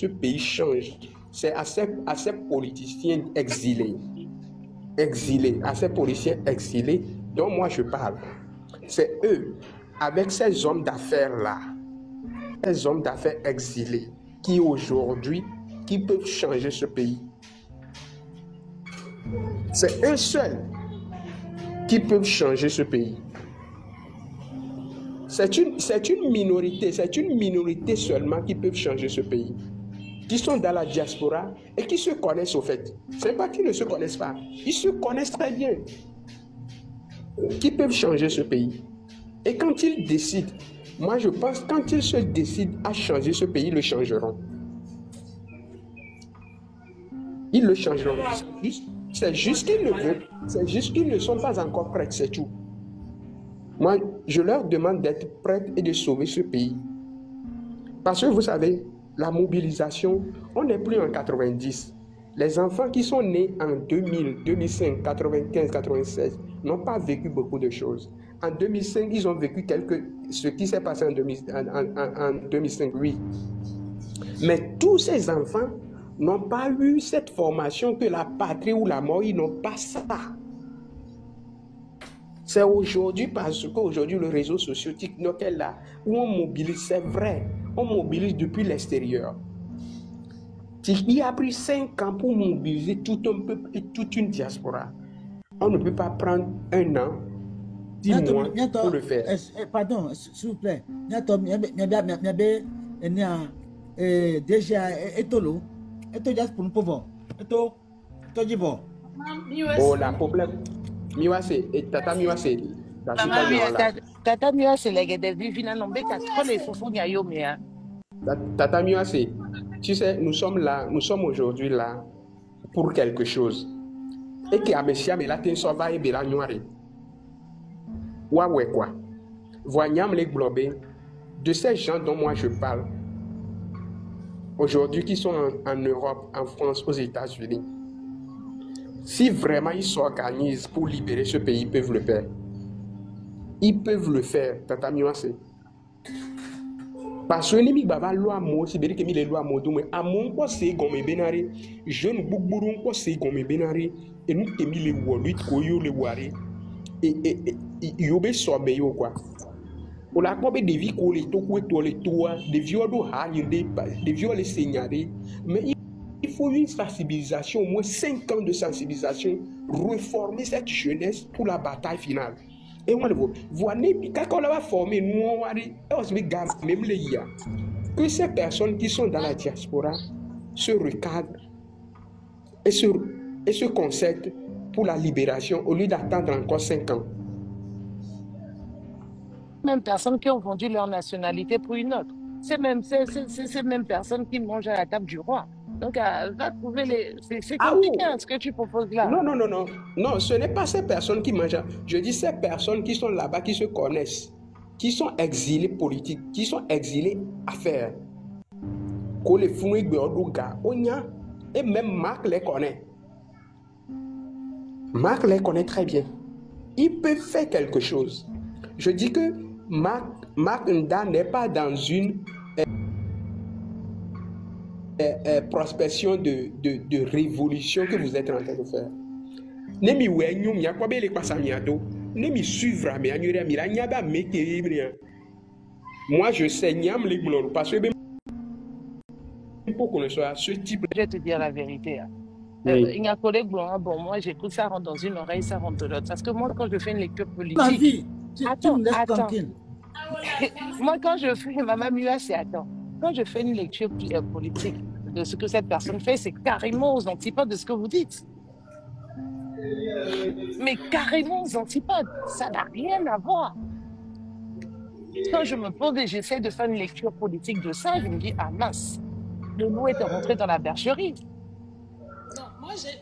pays change. C'est à ces politiciens exilés, à ces politiciens exilés dont moi je parle. C'est eux, avec ces hommes d'affaires-là, ces hommes d'affaires exilés, qui aujourd'hui, qui peuvent changer ce pays. C'est eux seuls qui peuvent changer ce pays. C'est une minorité seulement qui peuvent changer ce pays, qui sont dans la diaspora et qui se connaissent au fait. Ce n'est pas qu'ils ne se connaissent pas, ils se connaissent très bien, qui peuvent changer ce pays. Et quand ils décident, moi je pense, quand ils se décident à changer ce pays, ils le changeront. Ils le changeront. C'est juste qu'ils le veulent, c'est juste qu'ils ne sont pas encore prêts, c'est tout. Moi, je leur demande d'être prêts et de sauver ce pays. Parce que vous savez, la mobilisation, on n'est plus en 90. Les enfants qui sont nés en 2000, 2005, 95, 96 n'ont pas vécu beaucoup de choses. En 2005, ils ont vécu ce qui s'est passé en 2005, oui. Mais tous ces enfants n'ont pas eu cette formation que la patrie ou la mort, ils n'ont pas ça. C'est aujourd'hui, parce qu'aujourd'hui, le réseau social TikTok est là, où on mobilise, c'est vrai, on mobilise depuis l'extérieur. Il a pris 5 ans pour mobiliser tout un peuple et toute une diaspora. On ne peut pas prendre 1 an, 10 mois pour le faire. Pardon, s'il vous plaît. Déjà, Etolo, pour nous pauvres. Oh, la problème. Miwa, c'est. Tata Miwa, c'est. Tata Miwa, c'est les gars de Vivina Nombe, quand les fofos n'y a yo, mais. Tata Miwa, c'est. Tu sais, nous sommes là, nous sommes aujourd'hui là pour quelque chose. Et qui a messia, mais là, tu es va et bela noire. Ouais, quoi. Voyons les globés de ces gens dont moi je parle aujourd'hui qui sont en Europe, en France, aux États-Unis. Si vraiment ils s'organisent pour libérer ce pays, ils peuvent le faire. Ils peuvent le faire, Tata Miwase. Parce que les baba loi mo si beri kemi les lois mo mais à mon quoi c'est comme benari jeune boubourou quoi c'est comme benari et nous kemi les woluit koyo les wari et yobe sobe yo quoi. On a quoi des vies qu'on les toits, des viols des viols signalés, mais il faut une sensibilisation, au moins 5 ans de sensibilisation, reformer cette jeunesse pour la bataille finale. Et on le voit, quand on va former, nous on va dire, même les IA, que ces personnes qui sont dans la diaspora se recadrent et se concertent pour la libération au lieu d'attendre encore 5 ans. Mêmes personnes qui ont vendu leur nationalité pour une autre. C'est ces mêmes personnes qui mangent à la table du roi. Donc, va trouver les... C'est compliqué ce que tu proposes là. Non, ce n'est pas ces personnes qui mangent. Je dis ces personnes qui sont là-bas, qui se connaissent, qui sont exilées politiques, qui sont exilées affaires. Et même Marc les connaît. Marc les connaît très bien. Il peut faire quelque chose. Je dis que Marc Nda n'est pas dans une prospection de révolution que vous êtes en train de faire. Nemi wenyum ya kwa bele kwa samiado. Nemi suivre mais anyure mira nyaba meke. Moi je sais nyam les glor parce que pour qu'on soit ce type. Je vais te dire la vérité. Il y a un collègue blanc, bon moi j'écoute ça rentre dans une oreille, ça rentre de l'autre. Parce que moi quand je fais une lecture politique. Attends. Moi, quand je fais, Maman Mua, c'est attends. Quand je fais une lecture politique de ce que cette personne fait, c'est carrément aux antipodes de ce que vous dites. Mais carrément aux antipodes. Ça n'a rien à voir. Quand je me pose et j'essaie de faire une lecture politique de ça, je me dis, ah mince, le loup est rentré dans la bergerie. Non,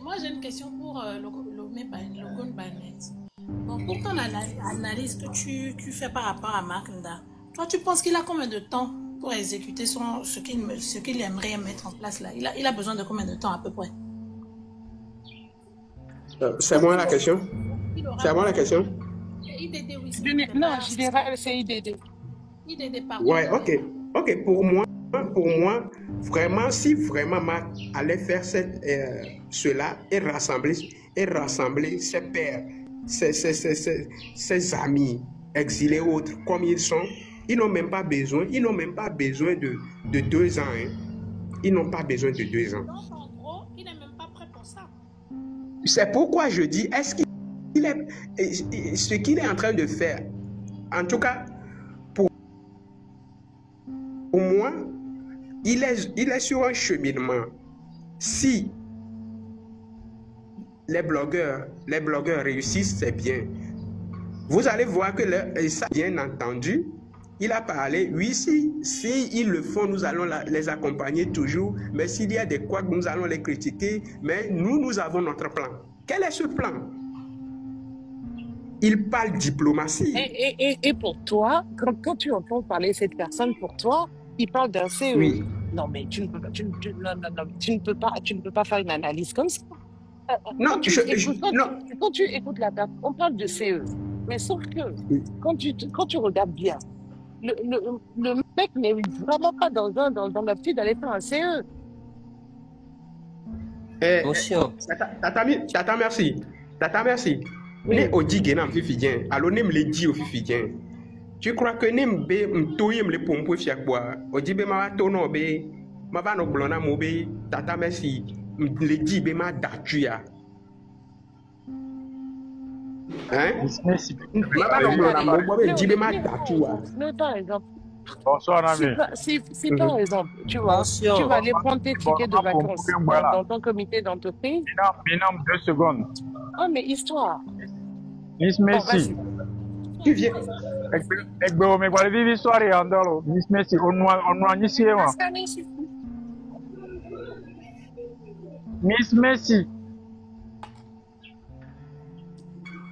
moi, j'ai une question pour Logun Barnett. Bon, pour ton analyse que tu fais par rapport à Marc Nda, toi, tu penses qu'il a combien de temps pour exécuter ce qu'il aimerait mettre en place là? Il a besoin de combien de temps à peu près? C'est moi la question? C'est moi la question? IDD, oui. Non, je dirais c'est IDD. IDD, pardon. Ouais, ok. Pour moi, vraiment, si vraiment Marc allait faire cela et rassembler ses pairs, ses amis exilés autres comme ils sont, ils n'ont même pas besoin de 2 ans. Hein. Ils n'ont pas besoin de 2 ans. Donc, en gros, il n'est même pas prêt pour ça. C'est pourquoi je dis, est-ce qu'il est ce qu'il est en train de faire, en tout cas, pour moi, il est sur un cheminement. Si les blogueurs réussissent, c'est bien. Vous allez voir que ça, bien entendu, il a parlé, oui, si ils le font, nous allons les accompagner toujours, mais s'il y a des couacs, nous allons les critiquer, mais nous avons notre plan. Quel est ce plan? Il parle diplomatie. Et pour toi, quand tu entends parler de cette personne, pour toi, il parle d'un CE. Oui. Non, mais tu ne peux pas, tu ne peux pas faire une analyse comme ça. Non, Quand tu écoutes la personne, on parle de CE. Mais sauf que, quand tu regardes bien, le mec n'est vraiment pas dans l'optique d'aller faire un CE. Tata, merci. Tata, merci. Ne odi genam fifidien. Alors, ne me le dit au fifidien. Tu crois que ne me touye me le pompe fiakboa. Odi be ma tono be. Ma va no blona mo be. Tata, merci. Le dit be ma datuya. Hein? Ma va no blona mo be. Dit be ma datuya. Mais par exemple, bonsoir, ami. Si par exemple, tu vois, tu vas aller prendre tes tickets de vacances dans ton comité d'entreprise. Minam 2 secondes. Oh, mais histoire. Miss Messi. Tu viens. Egbe me kwale vivi histoire ya ndolo. Miss Messi, on nyisi ewa. Miss Messi.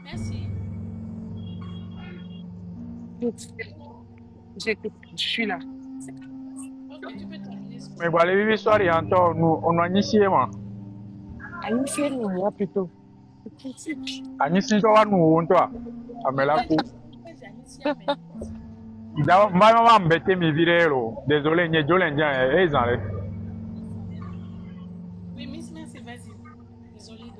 Merci. Je suis là. Ok, tu peux terminer. Me kwale vivi histoire ya ndolo. On nyisi ewa. Anyisi ewa plutôt. Anyisi to wanu wontwa. Amela ku. D'abord, maman m'a embêté mes virero. Désolé, n'y a pas de Oui, Miss Merci, vas-y. Désolé de.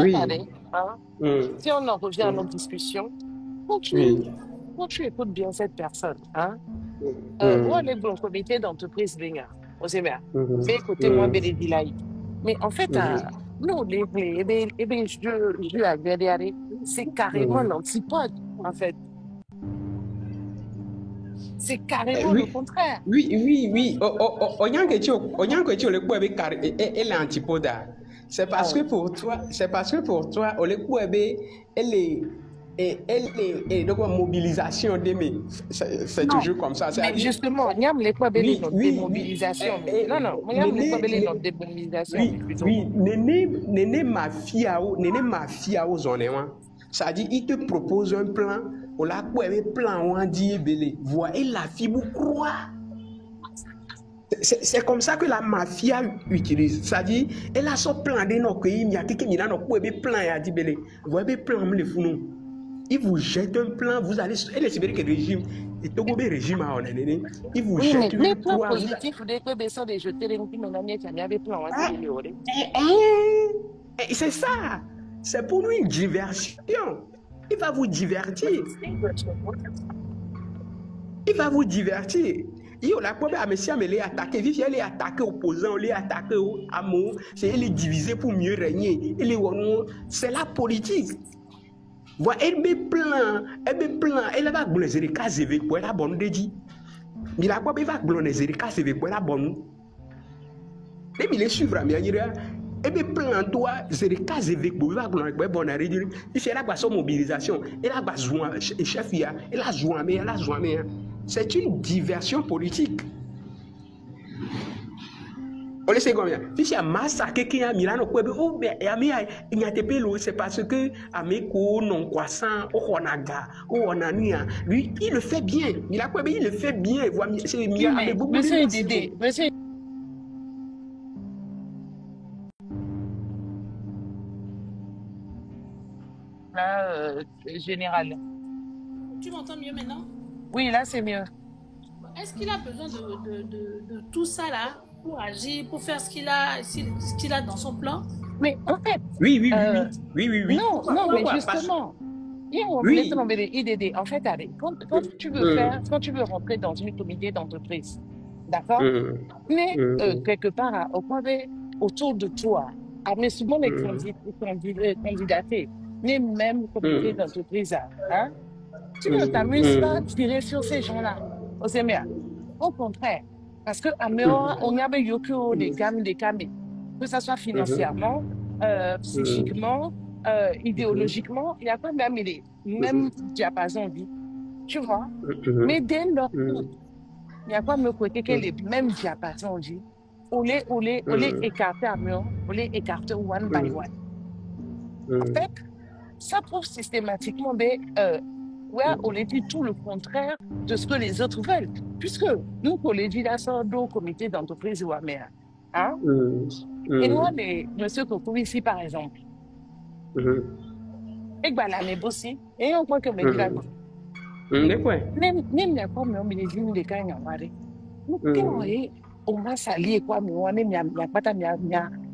Oui. Allez, hein? Si on en revient à notre discussion, quand tu écoutes bien cette personne, hein? Moi, les bons comités d'entreprise, on sait bien. Mais écoutez-moi, mais en fait, nous, c'est carrément l'antipode, en fait. C'est carrément le contraire. Oui. Elle est antipode. C'est parce que pour toi, elle est donc mobilisation d'aimer. C'est toujours comme ça. Mais justement, il y a les mobilisations. Non, il y a les démobilisations. Oui, Néné mafia aux zones. Ça dit, il te propose un plan, on l'a quoi plan, on dit belé. Voyez la fibre croix. C'est comme ça que la mafia utilise. Ça dit, elle a son plan de nos pays, il y a quelqu'un qui a un plan et a dit belé. Voyez plan, me le fous. Il vous jette un plan, vous allez. Elle est sévère que le régime. Et tout le régime a on est. Il vous jette un plan. Les positifs, vous devez baisser des jeter les gens qui m'ont amené, qui avaient plan. C'est ça. C'est pour lui une diversion. Il va vous divertir. Il va vous divertir. Il a quoi à monsieur mais les attaquer, vite elle est attaquée opposant, elle est attaquée au amour, c'est elle est divisée pour mieux régner. C'est la politique. Voilà, elle me plaint, elle va blesser les cases avec pour la bonne dédi. Il a quoi va blesser les cases avec pour la bonne. Et il est suivre à mieux. Elle me plaint toi, c'est les cases avec pour la bonne réduire. Il fait la son mobilisation, elle a besoin chef elle a joué mais elle a joué. C'est une diversion politique. On le sait combien? Si c'est un massacre qui a Milano, c'est parce que Ameko non croissant, Ohonaga, Ohonania, lui, il le fait bien. Il le fait bien. Monsieur Dédé, monsieur. Général. Tu m'entends mieux maintenant? Oui, là c'est mieux. Est-ce qu'il a besoin de tout ça là pour agir, pour faire ce qu'il a dans son plan? Mais en fait... Oui. Non, mais justement... En fait, allez, quand tu veux rentrer dans une comité d'entreprise, d'accord? Mais quelque part, autour de toi, mais souvent les candidatés, les mêmes comités d'entreprise, hein? Tu ne t'amuses pas à tirer sur ces gens-là. Au contraire. Parce qu'à Méora, on y avait des gammes, que ce soit financièrement, psychiquement, idéologiquement, il y a quand même les mêmes diapasons de vie. Tu vois? Mais dès leur coup, il y a quand même les mêmes diapasons de vie. On les écarter à Méora, on les écarter one by one. En fait, ça prouve systématiquement on est dit tout le contraire de ce que les autres veulent. Puisque nous, on les dit là, ça, au comité d'entreprise ou à mer. Hein? Et moi, monsieur Koko ici, par exemple, et ben là, mais aussi, et on croit que mes gars, même les femmes, mais les gens, les gars, ils ont marre. On m'a sali quoi, mais on est bien,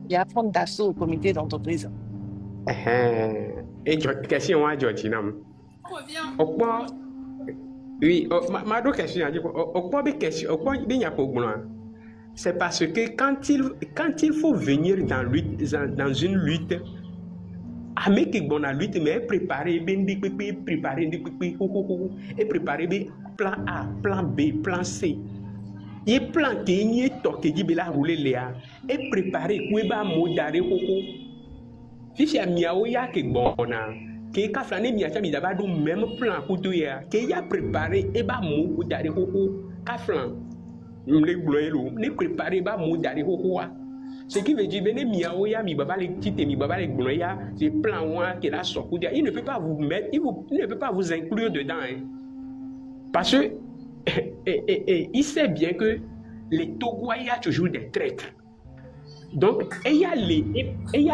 il y a fond d'assaut au comité d'entreprise. Et question à Georginam. Oui, ma question, c'est parce que quand il faut venir dans une lutte, avec bon la lutte, mais préparer plan A, plan B, plan C. Et plan qui est toqué qui bela rouler léa et préparer quoi ba modare koko. Si miao ya ke bona ke ka flane miacha mi daba do même plan kuto ya ke ya préparer et ba modare koko ka flan. Le bloelo ne préparer ba modare koko. Ce qui veut dire venez miao ya mi baba le tite mi baba le bloya c'est plan wa que la sokudia il ne peut pas vous mettre il ne peut pas vous inclure dedans hein. Parce que il sait bien que les Togois y a toujours des traîtres. Donc, il y a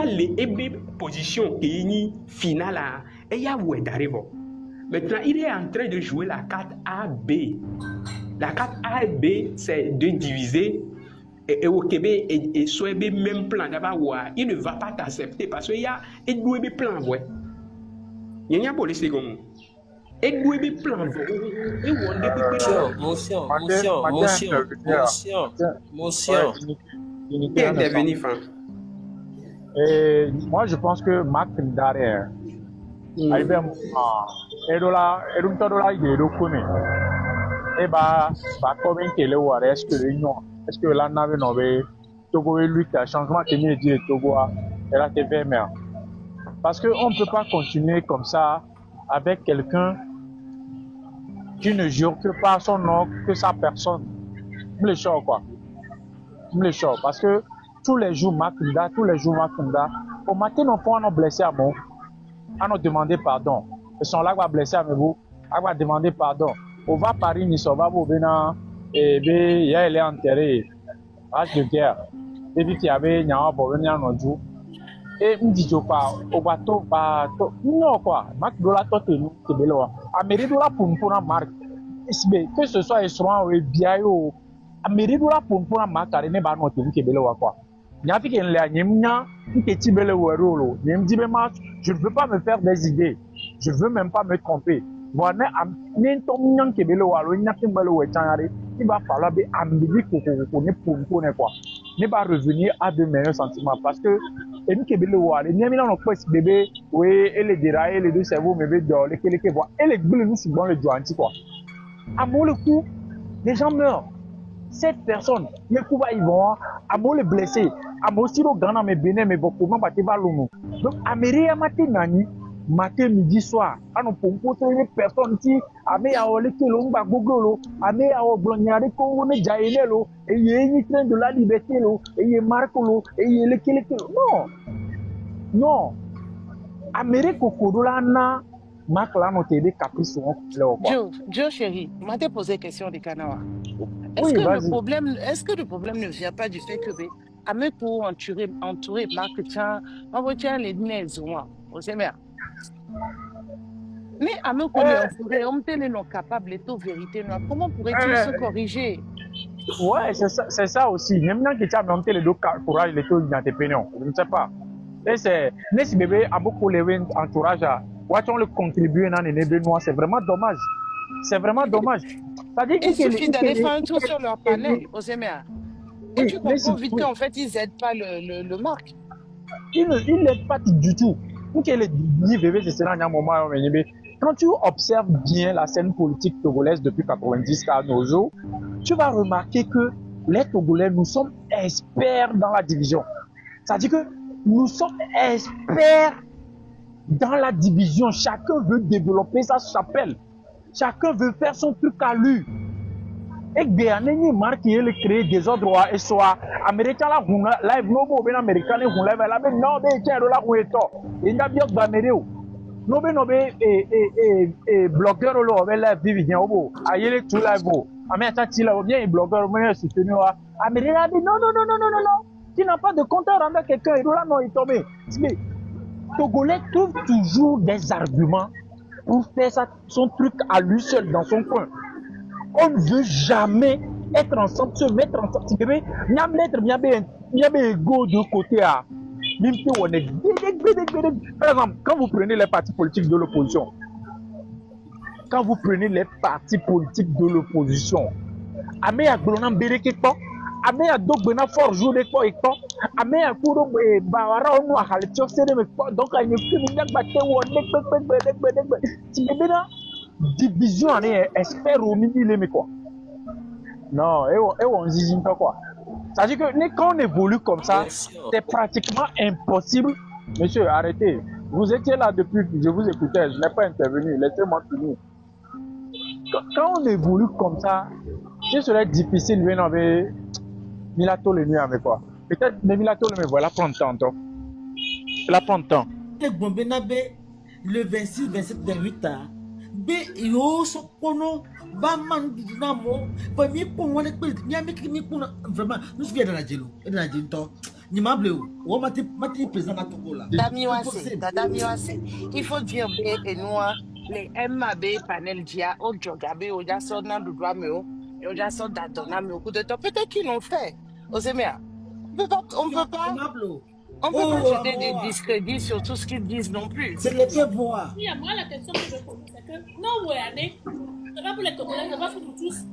les positions qui sont finales et il y a où est arrivé. Maintenant, il est en train de jouer la carte A, B. La carte A et B, c'est de diviser et au Québec et soit même plan d'abord. Il ne va pas t'accepter parce qu'il y a deux plans. Il y a pour les secondes. Et nous avons plan. Moi, je pense que Marc Ndare, arrivé à un moment, est-ce que l'Union, est-ce que là, Togo et lui, le changement qui est dit Togo, elle a été VMR. Parce qu'on ne peut pas continuer comme ça avec quelqu'un qui ne jure que par son nom, que sa personne. Me le quoi. Me le parce que tous les jours, Makunda, au matin, on a blessé à moi, on a demandé pardon. Ils sont là, on va blesser à vous, on va demander pardon. On va Paris, Nice, on va vous venir, et bien, il est enterré, âge de guerre. Et puis, il y avait un an pour venir en jour. Et on dit pas au bateau non quoi Mac dola to tenu te belo Amérique dola pour marque que ce soit restaurant ou biayo Amérique dola pour marque ne ba no tenu te belo quoi nyafi ke nle anyemnya ke ti belo werolo nem di be ma je ne veux pas me faire des idées je veux même pas me tromper voilà ne to nyan ke belo walo nyafi belo we chanare il va falloir be ambibi ko ne pour quoi ne pas revenir à de meilleurs sentiments parce que et nous qui bébé voir les miens on peut bébé oui et les dérailler les deux cerveaux bébé dans les voir et les bulles nous c'est bon le jointi quoi à mon le coup les gens meurent 7 personnes les coups ils vont à mon les blessés à mon aussi le grand mais bénin mais beaucoup comment pas va l'homme donc à mairie matin nani matin midi soir à nos pompo les personnes qui à me à ole que l'on va google à me à oblonyare ko on est jailelo et il est train de la liberté lo et il marque lo et il est non Amérique kodola na marque là no tebe caprice Joe chéri m'a te posé question de Kanawa. Est-ce que le problème ne vient pas du fait que Amérique pour entourer Marc Chan on retient les nez au séminaire. Mais à me connaître, on est capable de tout vérité. Comment pourrait-il se corriger? Ouais, c'est ça aussi. Même quand tu as monté le dos courage, les taux dans tes opinions, je ne sais pas. Et c'est, si bébé a beaucoup levé entourage, on le contribuer dans les Benoît, c'est vraiment dommage. C'est vraiment dommage. Il suffit d'aller faire un tour sur leur panel, aux émères. Et tu comprends vite qu'en fait, ils n'aident pas le marque. Ils n'aident pas du tout. Quand tu observes bien la scène politique togolaise depuis 90 à nos jours, tu vas remarquer que les Togolais, nous sommes experts dans la division. C'est-à-dire que nous sommes experts dans la division. Chacun veut développer sa chapelle. Chacun veut faire son truc à lui. Et bien, on a marqué le créer des ordres et soit américain là, live no ben américain les live là, mais non, mais tiens là où est-on? Il y a bien d'Amérique. blogueur là on va la vivre bien au ayele tout là beau mais attends il a bien blogueur mais soutenu ah mais là non tu n'as pas de compte à rendre à quelqu'un et là non il tombe mais Togolais trouve toujours des arguments pour faire son truc à lui seul dans son coin. On ne veut jamais être ensemble, se mettre ensemble. Si bébé, il y a ego de côté à. Par exemple, quand vous prenez les partis politiques de l'opposition, Amé a Glonam Berekekpo, Amé a Dogbena Fort Jour de Koekpo, Amé a Kouro Bawara Onu a Halitio Sédemekpo, donc il y a une féminin battée ou si bébé là, division en est espère au milieu les quoi. Non, et on dit quoi. C'est-à-dire que quand on évolue comme ça, c'est pratiquement impossible. Monsieur, arrêtez. Vous étiez là depuis, je vous écoutais, je n'ai pas intervenu, laissez-moi finir. Quand on évolue comme ça, ce serait difficile de venir avec Milato le nuit avec quoi. Peut-être, mais Milato le nuit, voilà, prendre temps. La prendre temps. Le 26, 27, 28 ans. Yo so kono ba man dinamo ba mi pon wala pe ni ameki mi pon vraiment nous vient dans la jelo et dans la jento ni mable o mati président na Togo là Damiwase il faut dire et nous les MAB panel dia o jogabe o ja so na dudwa me o et o ja so dadona me au coup de temps peut-être qu'ils l'ont fait Osemea on peut pas jeter des discrédits sur tout ce qu'ils disent non plus. C'est les bien voir. Oui, moi, la question que je pose, c'est que non, ouais, c'est pas pour les Togolais, c'est pas pour tous.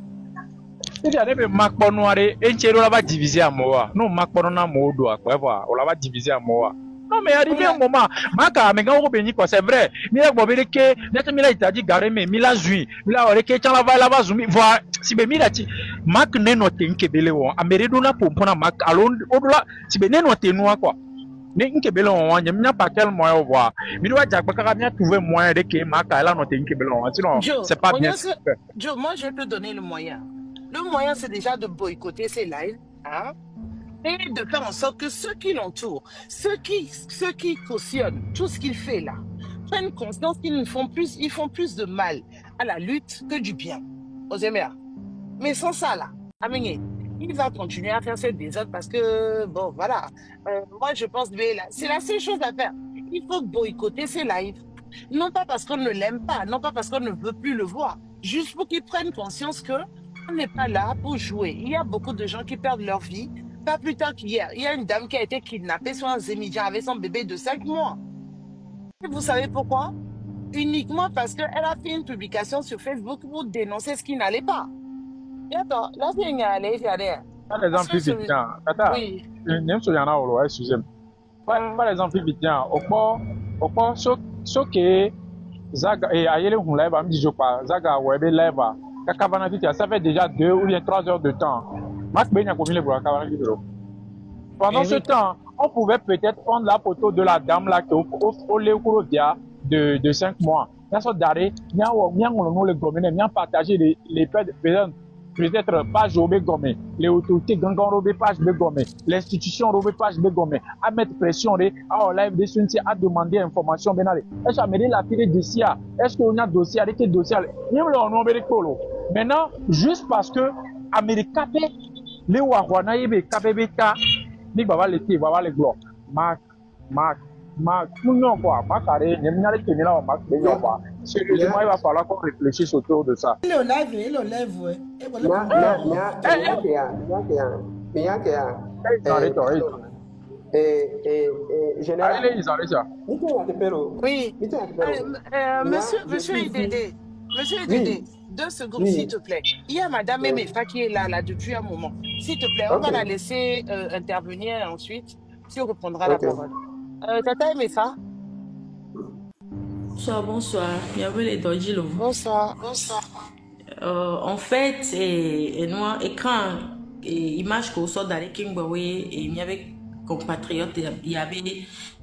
Il y a des macbons noirs et on va diviser à moi. Non, macbons na modo à quoi voir. On va diviser à moi. Non, mais arrivé un moment. Maka, mais quand on bénit quoi, c'est vrai. Mila bobé que, net mila itadi garé mais mila zui. Mila oreke chan la va zumi. Voir si be mila ti. Mak ne noté que belé on. Améridou na pour prendre mak. Alors, au-delà, si be ne noté noir quoi. Ne nkebele on nya mnya pas quel moyen au voir mi doit dire que bien trouver moyen de que maka là noter nkebele on sinon c'est pas bien. Joe, moi je vais te donner le moyen c'est déjà de boycotter ces lives hein et de faire en sorte que ceux qui l'entourent ceux qui cautionnent tout ce qu'il fait là prennent conscience qu'ils font plus de mal à la lutte que du bien. Osemea, mais sans ça là Aminé, il va continuer à faire cette désordre parce que, bon, voilà. Moi, je pense que c'est la seule chose à faire. Il faut boycotter ces lives. Non pas parce qu'on ne l'aime pas, non pas parce qu'on ne veut plus le voir. Juste pour qu'ils prennent conscience qu'on n'est pas là pour jouer. Il y a beaucoup de gens qui perdent leur vie. Pas plus tard qu'hier, il y a une dame qui a été kidnappée sur un Zémidjan avec son bébé de 5 mois. Et vous savez pourquoi? Uniquement parce qu'elle a fait une publication sur Facebook pour dénoncer ce qui n'allait pas. Et attends, là, c'est une allée, par exemple, oui. Excusez-moi. Par exemple, au point, ce que Zaga et Ayele Hunleva, je crois, Zaga Webe Leva, ça fait déjà 2 ou 3 heures de temps. Pendant ce temps, on pouvait peut-être prendre la photo de la dame là qui de 5 mois. Il y a d'arrêt, il y a partagé les personnes. Peut-être page robé gommé, les autorités gangan robé page gommé, l'institution robé page gommé, à mettre pression à live des sunti à demander information benale. Est-ce que la fille de dossier, est-ce qu'on a dossier avec dossier, maintenant juste parce que Américain les Ouahouana yebe KBBK ni baba les glo non quoi, sérieusement, il va falloir qu'on réfléchisse autour de ça. Il le lève, ouais. Oui. Monsieur Idédé, 2 secondes, s'il te plaît. Il y a Madame Emefa qui est là depuis un moment. S'il te plaît, on va la laisser intervenir ensuite. Tu reprendras la parole. Tata Emefa. Bonsoir. Bienvenue les Dodgilo. Bonsoir. En fait, nous, écran et image qu'on sort dans les Kingbawe et il y avait compatriotes, il y avait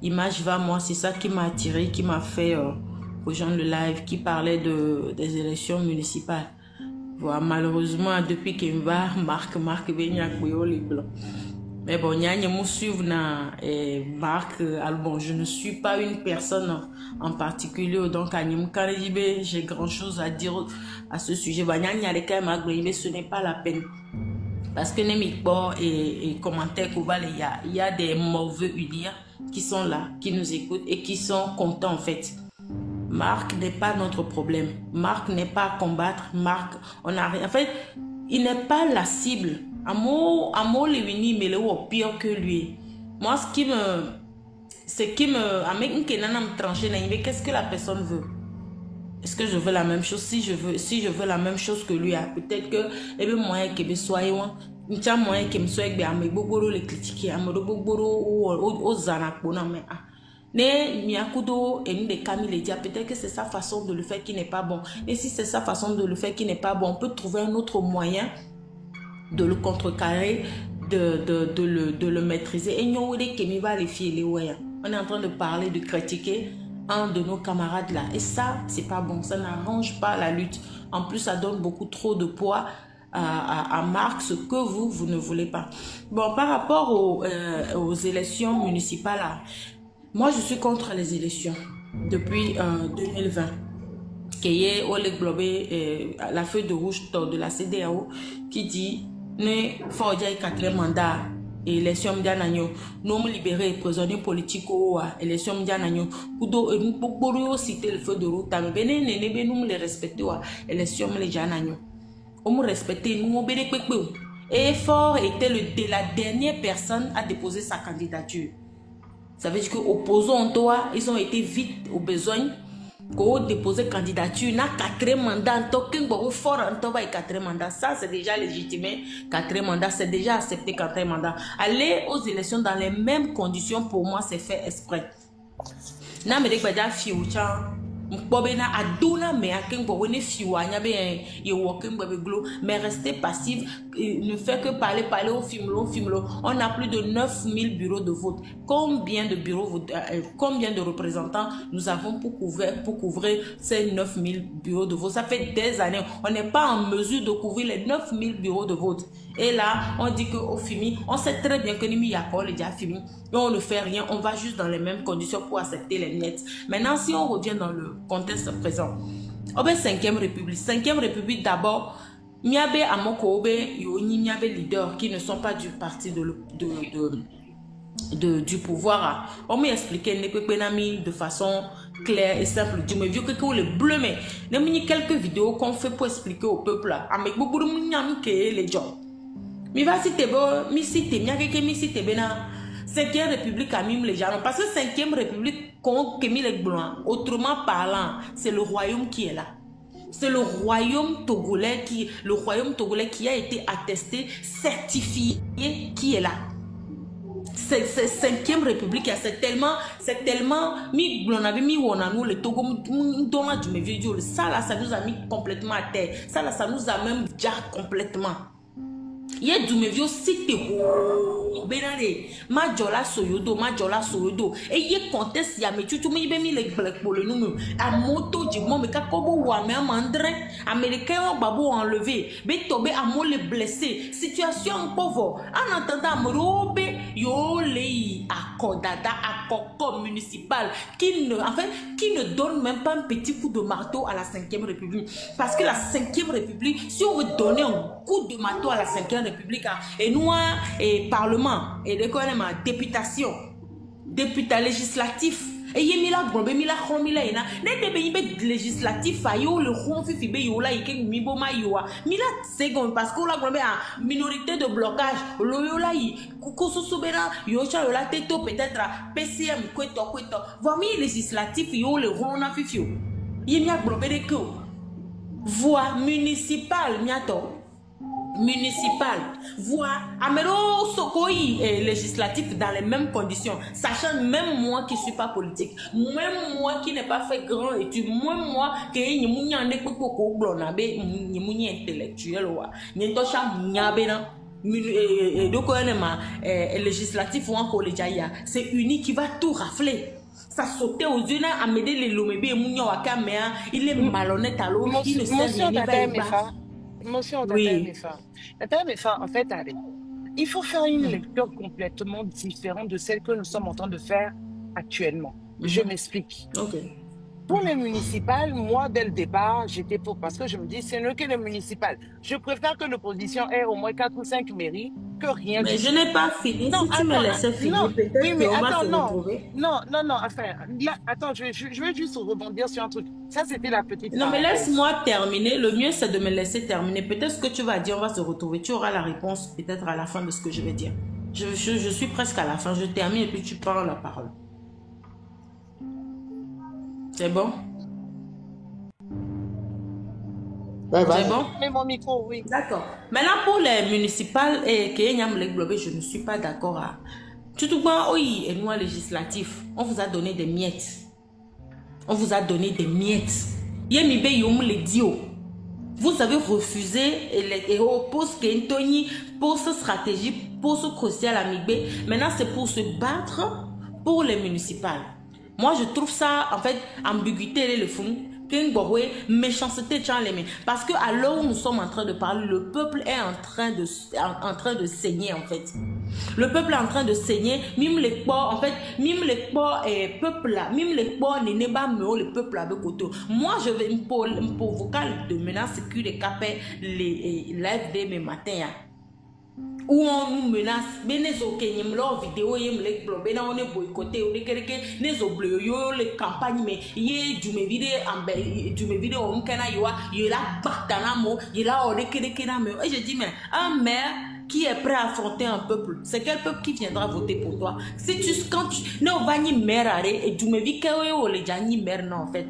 image va moi, c'est ça qui m'a attiré, qui m'a fait rejoindre le live, qui parlait des élections municipales. Voilà, malheureusement, depuis qu'il va Marc Beignac, les Blancs. Mais bon, il y a un suivre na Marc. Alors bon, je ne suis pas une personne en particulier, donc j'ai grand chose à dire à ce sujet. Ce n'est pas la peine. Parce que et commentaires il y a des mauvais uniers qui sont là, qui nous écoutent et qui sont contents en fait. Marc n'est pas notre problème. Marc n'est pas à combattre. Marc, on a rien. En fait, il n'est pas la cible. Amo les unis, mais le pire que lui. Moi, ce qui me, avec me trancher, qu'est-ce que la personne veut? Est-ce que je veux la même chose? Si je veux la même chose que lui, peut-être que, eh bien, moyen que me soit, il y a moyen que me soit, mais beaucoup les critiquer, beaucoup aux zanakona, mais ne Miyakudo et nous des Camille les dia, peut-être que c'est sa façon de le faire qui n'est pas bon. Et si c'est sa façon de le faire qui n'est pas bon, on peut trouver un autre moyen de le contrecarrer, de le maîtriser. Et nous, on est en train de parler, de critiquer un de nos camarades là. Et ça, c'est pas bon. Ça n'arrange pas la lutte. En plus, ça donne beaucoup trop de poids à Marc, ce que vous ne voulez pas. Bon, par rapport aux élections municipales là, moi, je suis contre les élections depuis 2020. Qui est la feuille de rouge de la CEDEAO qui dit ne faut dire 4e mandat élection m'diananyo non me libérer prisonniers politiques ou élection m'diananyo kudo beaucoup citer le feu de route mais bene ne nous les respecter ou élection les jananyo on me respecter nous bene pekpe et Fort était la dernière personne à déposer sa candidature. Ça veut dire que opposants toi ils ont été vite au besoin qu'on dépose candidature na 4e mandat en tant que fort en tant que 4e mandat, ça c'est déjà légitimé. 4e mandat c'est déjà accepté. 4e mandat aller aux élections dans les mêmes conditions, pour moi c'est fait exprès. Na me dekbaja fiucha mbobena aduna me akengo woni fiwanya be ye woken glo, mais rester passif ne fait que parler au film. On a plus de 9000 bureaux de vote. Combien de bureaux combien de représentants nous avons pour couvrir ces 9000 bureaux de vote? Ça fait des années, on n'est pas en mesure de couvrir les 9000 bureaux de vote. Et là, on dit que au FIMI, on sait très bien que nous y a déjà FIMI, mais on ne fait rien, on va juste dans les mêmes conditions pour accepter les miettes. Maintenant, si on revient dans le contexte présent, on est 5e République. 5e République d'abord, il y a des leaders qui ne sont pas du parti du pouvoir. On m'a expliqué de façon claire et simple. Je me dis que les bleus, mais il y a quelques vidéos qu'on fait pour expliquer au peuple avec beaucoup de gens qui les gens. Mais va si t'es beau, mi si t'es bien que mi si t'es bien. 5e République a mis les gens parce que 5e République qu'on mis les blancs. Autrement parlant, c'est le royaume qui est là. C'est le royaume togolais qui a été attesté, certifié, qui est là. C'est 5e République, c'est tellement mi on avait mis on a nous le Togo ça là ça nous a mis complètement à terre. Ça là ça nous a même déjà complètement. Il y a du mévio cité benare majola soyodo et il y a conteste ya me tutu mi be mi le black pour le nous à moto du mo me kakobo wa me amandre américain o babo enlevé be tombé à mo le blessé situation pauvre en entendant mrobe yo le accordada akoko municipal qui ne donne même pas un petit coup de marteau à la 5e République, parce que la 5e République, si on veut donner un coup de marteau à la 5e République et nous et parlement et députation député législatif et il y a législatif le parce que la minorité de blocage peut-être PCM législatif il y a voix municipale voix amero sokoi législatif dans les mêmes conditions, sachant même moi qui suis pas politique, même moi qui n'ai pas fait grand étude, même moi qui est intellectuel législatif ou encore c'est unique qui va tout rafler. Ça sautait aux yeux à m'aider les lomébé il est malhonnête à l'eau, il ne sait rien. Monsieur, oui. En fait, il faut faire une lecture complètement différente de celle que nous sommes en train de faire actuellement. Je m'explique. Pour les municipales, moi, dès le départ, j'étais pour, parce que je me dis, c'est mieux que les municipales. Je préfère que l'opposition ait au moins 4 ou 5 mairies que rien du tout. Mais je n'ai pas fini. Non, Si tu me laissais finir, peut-être qu'on va se retrouver. Non, enfin, là, attends, je vais juste rebondir sur un truc. Ça, c'était la petite Non, mais parenthèse. laisse-moi terminer. Le mieux, c'est de me laisser terminer. Peut-être ce que tu vas dire, on va se retrouver. Tu auras la réponse peut-être à la fin de ce que je vais dire. Je suis presque à la fin. Je termine et puis tu prends la parole. C'est bon? C'est bon? Mais mon micro, oui. D'accord. Maintenant, pour les municipales et je ne suis pas d'accord. Tout oui, et nous, législatif, on vous a donné des miettes. On vous a donné des miettes. Vous avez refusé et poste Kentoni, poste stratégie, poste crucial à Migbe. Maintenant, c'est pour se battre pour les municipales. Moi, je trouve ça, en fait, ambiguïté, le fond. Méchanceté, parce que à l'heure où nous sommes en train de parler, le peuple est en train de saigner, en fait. Le peuple est en train de saigner, même les porcs, en fait, même les porcs et peuple là, même les porcs n'est pas mieux le peuple avec côté. Moi, je vais pour vocal de menace que les capés les live dès mes matins. Où on nous menace, mais les vidéos, on est boycotté, on est les campagnes, mais du me vidéo, on et je dis, mais un maire qui est prêt à affronter un peuple, c'est quel peuple qui viendra voter pour toi? Si tu, quand tu, ne vas ni maire et tu me dis que les gens ni maire, non, en fait.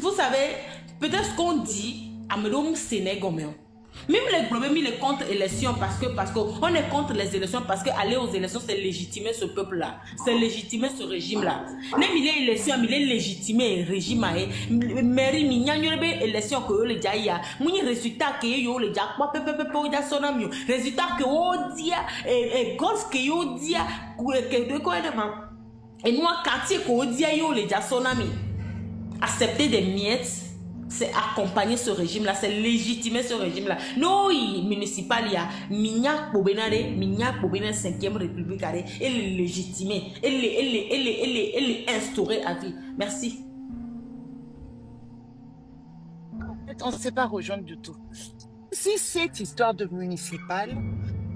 Vous savez, peut-être ce qu'on dit, Amelom Sénégal. Même les problèmes, il est contre élections parce qu'on est contre les élections parce qu'aller aux élections, c'est légitimer ce peuple-là. C'est légitimer ce régime-là. Même il est élection, il est légitimé le régime. Mairie, il y a une élection que les gens y a. Mon résultat que yo les gens quoi résultat que on dit et golf que yo dit que de quoi et nous quartier que on dit yo les gens sonami. Accepter des miettes. C'est accompagner ce régime-là, c'est légitimer ce régime-là. Non, municipal, il y a Mignac Bobenare, 5e République, elle est légitimée, elle est instaurée à vie. Merci. En fait, on ne s'est pas rejoindre du tout. Si cette histoire de municipal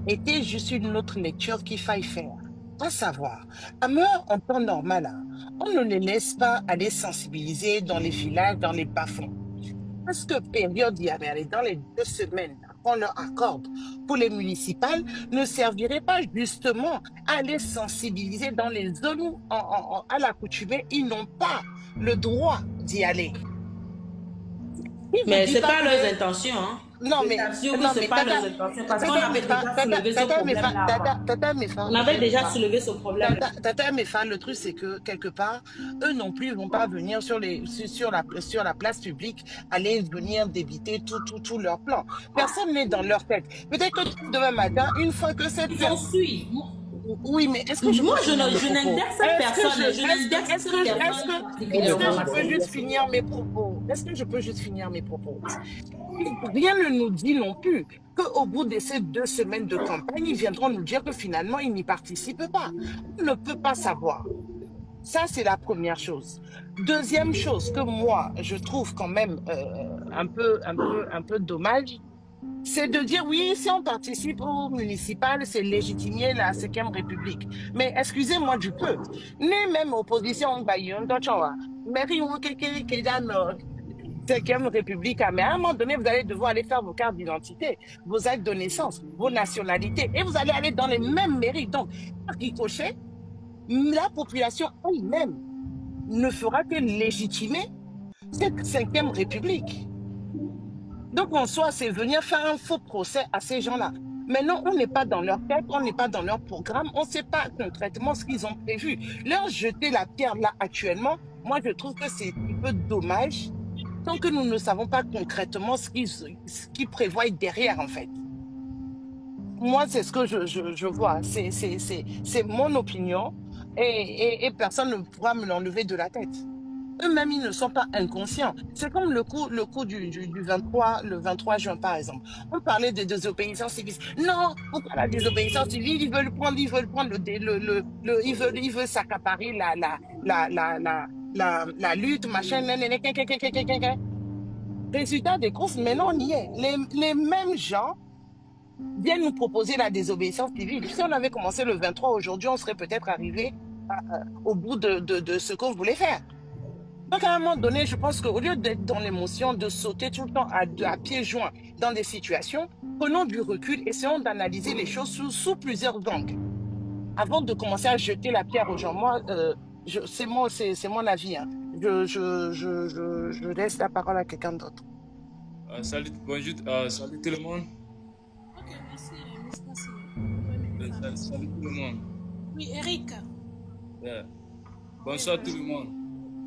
était juste une autre lecture qu'il faille faire, à savoir, en temps normal, on ne les laisse pas aller sensibiliser dans les villages, dans les bas-fonds. Parce que période il y avait dans les 2 semaines qu'on leur accorde pour les municipales ne servirait pas justement à les sensibiliser dans les zones où à l'accoutumée ils n'ont pas le droit d'y aller. Mais c'est pas leurs intentions, hein. Non, mais c'est pas leurs intentions parce qu'on avait déjà soulevé ce problème-là. On avait déjà soulevé ce problème. Tata Mefa, le truc c'est que quelque part, eux non plus ils vont pas venir sur la place publique aller venir débiter tout leur plan. Personne n'est dans leur tête. Peut-être que demain matin, une fois que cette suis. Oui, mais est-ce que je n'indexe personne. Est-ce que je peux juste finir mes propos? Est-ce que je peux juste finir mes propos? Rien ne nous dit non plus qu'au bout de ces 2 semaines de campagne, ils viendront nous dire que finalement, ils n'y participent pas. On ne peut pas savoir. Ça, c'est la première chose. Deuxième chose que moi, je trouve quand même un peu dommage, c'est de dire oui, si on participe au municipal, c'est légitimer la 5e République. Mais excusez-moi du peu. Ni même opposition, mairie ou 5e République, mais à un moment donné, vous allez devoir aller faire vos cartes d'identité, vos actes de naissance, vos nationalités, et vous allez aller dans les mêmes mairies. Donc, par ricochet, la population elle-même ne fera que légitimer cette 5e République. Donc, en soi, c'est venir faire un faux procès à ces gens-là. Maintenant, on n'est pas dans leur tête, on n'est pas dans leur programme, on ne sait pas concrètement ce qu'ils ont prévu. Leur jeter la pierre là actuellement, moi, je trouve que c'est un peu dommage tant que nous ne savons pas concrètement ce qu'ils prévoient derrière, en fait. Moi, c'est ce que je vois. C'est mon opinion et personne ne pourra me l'enlever de la tête. eux-mêmes, ils ne sont pas inconscients. C'est comme le coup du 23, le 23 juin, par exemple. On parlait de désobéissance civile. Non, pourquoi la désobéissance civile? Ils veulent prendre ils veulent s'accaparer la lutte, machin, Résultat des courses, maintenant on y est. Les mêmes gens viennent nous proposer la désobéissance civile. Si on avait commencé le 23 aujourd'hui, on serait peut-être arrivé au bout de ce qu'on voulait faire. Donc à un moment donné, je pense qu'au lieu d'être dans l'émotion, de sauter tout le temps à pieds joints dans des situations, prenons du recul, essayons d'analyser les choses sous plusieurs angles. Avant de commencer à jeter la pierre aux gens, moi, c'est mon avis. Hein. Je laisse la parole à quelqu'un d'autre. Salut, bonjour, salut tout le monde. Ok, merci. Salut tout le monde. Oui, Eric. Yeah. Bonsoir tout le monde.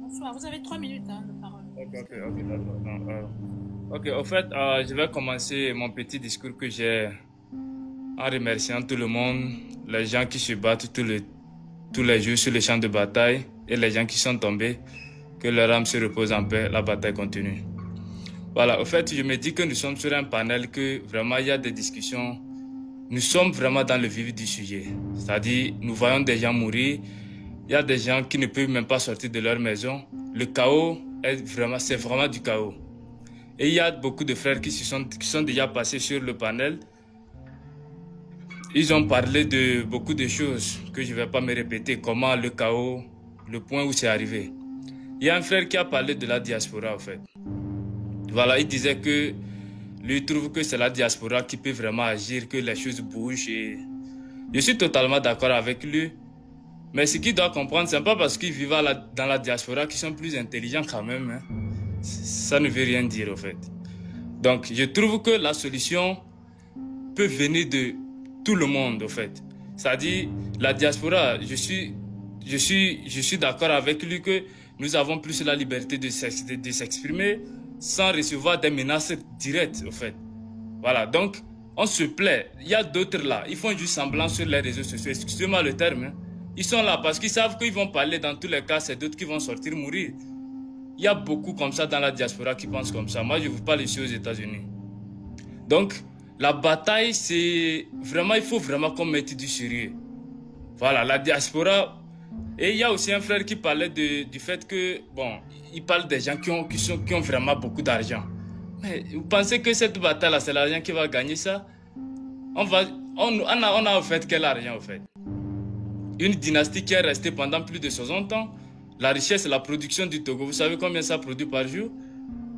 Bonsoir, vous avez 3 minutes de parole. Ok, d'accord. Ok, au fait, je vais commencer mon petit discours que j'ai en remerciant tout le monde, les gens qui se battent tous les jours sur les champs de bataille et les gens qui sont tombés, que leur âme se repose en paix, la bataille continue. Voilà, au fait, je me dis que nous sommes sur un panel que vraiment il y a des discussions. Nous sommes vraiment dans le vif du sujet. C'est-à-dire, nous voyons des gens mourir. Il y a des gens qui ne peuvent même pas sortir de leur maison. Le chaos, c'est vraiment du chaos. Et il y a beaucoup de frères qui sont déjà passés sur le panel. Ils ont parlé de beaucoup de choses que je ne vais pas me répéter. Comment le chaos, le point où c'est arrivé. Il y a un frère qui a parlé de la diaspora, en fait. Voilà, il disait que lui trouve que c'est la diaspora qui peut vraiment agir, que les choses bougent. Et je suis totalement d'accord avec lui. Mais ce qu'il doit comprendre, c'est pas parce qu'ils vivent dans la diaspora qu'ils sont plus intelligents quand même. Hein. Ça ne veut rien dire, en fait. Donc, je trouve que la solution peut venir de tout le monde, en fait. C'est-à-dire, la diaspora, je suis d'accord avec lui que nous avons plus la liberté de s'exprimer sans recevoir des menaces directes, en fait. Voilà, donc, on se plaît. Il y a d'autres là, ils font juste semblant sur les réseaux sociaux. Excusez-moi le terme, hein. Ils sont là parce qu'ils savent qu'ils vont parler dans tous les cas, c'est d'autres qui vont sortir mourir. Il y a beaucoup comme ça dans la diaspora qui pensent comme ça. Moi, je vous parle ici aux États-Unis. Donc, la bataille, c'est vraiment, il faut vraiment qu'on mette du sérieux. Voilà, la diaspora. Et il y a aussi un frère qui parlait du fait que, bon, il parle des gens qui ont vraiment beaucoup d'argent. Mais vous pensez que cette bataille-là, c'est l'argent qui va gagner ça? On a en fait quel argent, en fait? Une dynastie qui est restée pendant plus de 60 ans. La richesse et la production du Togo, vous savez combien ça produit par jour?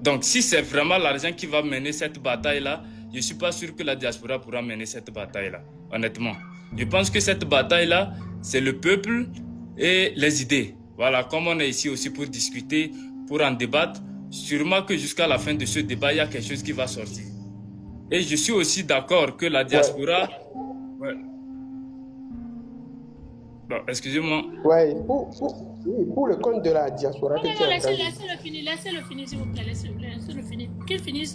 Donc, si c'est vraiment l'argent qui va mener cette bataille-là, je ne suis pas sûr que la diaspora pourra mener cette bataille-là, honnêtement. Je pense que cette bataille-là, c'est le peuple et les idées. Voilà, comme on est ici aussi pour discuter, pour en débattre, sûrement que jusqu'à la fin de ce débat, il y a quelque chose qui va sortir. Et je suis aussi d'accord que la diaspora... Ouais. Bon, excusez-moi. Ouais, pour le compte de la diaspora que tu as Laissez-le finir, s'il vous plaît. Laissez-le finir. Qu'il finisse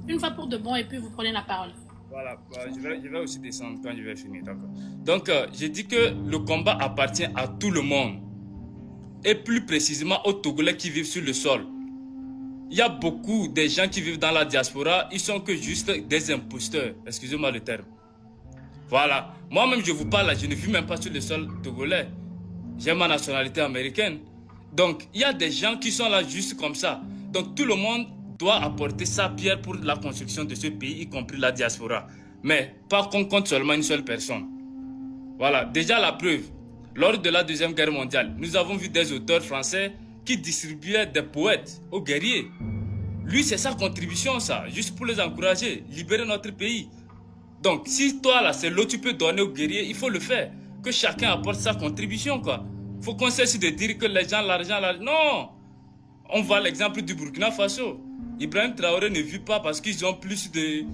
une fois pour de bon et puis vous prenez la parole. Voilà, je vais aussi descendre quand je vais finir, d'accord. Donc, j'ai dit que le combat appartient à tout le monde. Et plus précisément aux Togolais qui vivent sur le sol. Il y a beaucoup de gens qui vivent dans la diaspora, ils sont que juste des imposteurs. Excusez-moi le terme. Voilà. Moi-même, je vous parle, je ne vis même pas sur le sol togolais. J'ai ma nationalité américaine. Donc, il y a des gens qui sont là juste comme ça. Donc, tout le monde doit apporter sa pierre pour la construction de ce pays, y compris la diaspora. Mais pas qu'on compte seulement une seule personne. Voilà. Déjà, la preuve. Lors de la Deuxième Guerre mondiale, nous avons vu des auteurs français qui distribuaient des poètes aux guerriers. Lui, c'est sa contribution, ça. Juste pour les encourager, libérer notre pays. Donc, si toi, là, c'est l'eau tu peux donner aux guerriers, il faut le faire. Que chacun apporte sa contribution, quoi. Il faut qu'on cesse de dire que les gens, l'argent... Non! On voit l'exemple du Burkina Faso. Ibrahim Traoré ne vit pas parce qu'ils ont plus de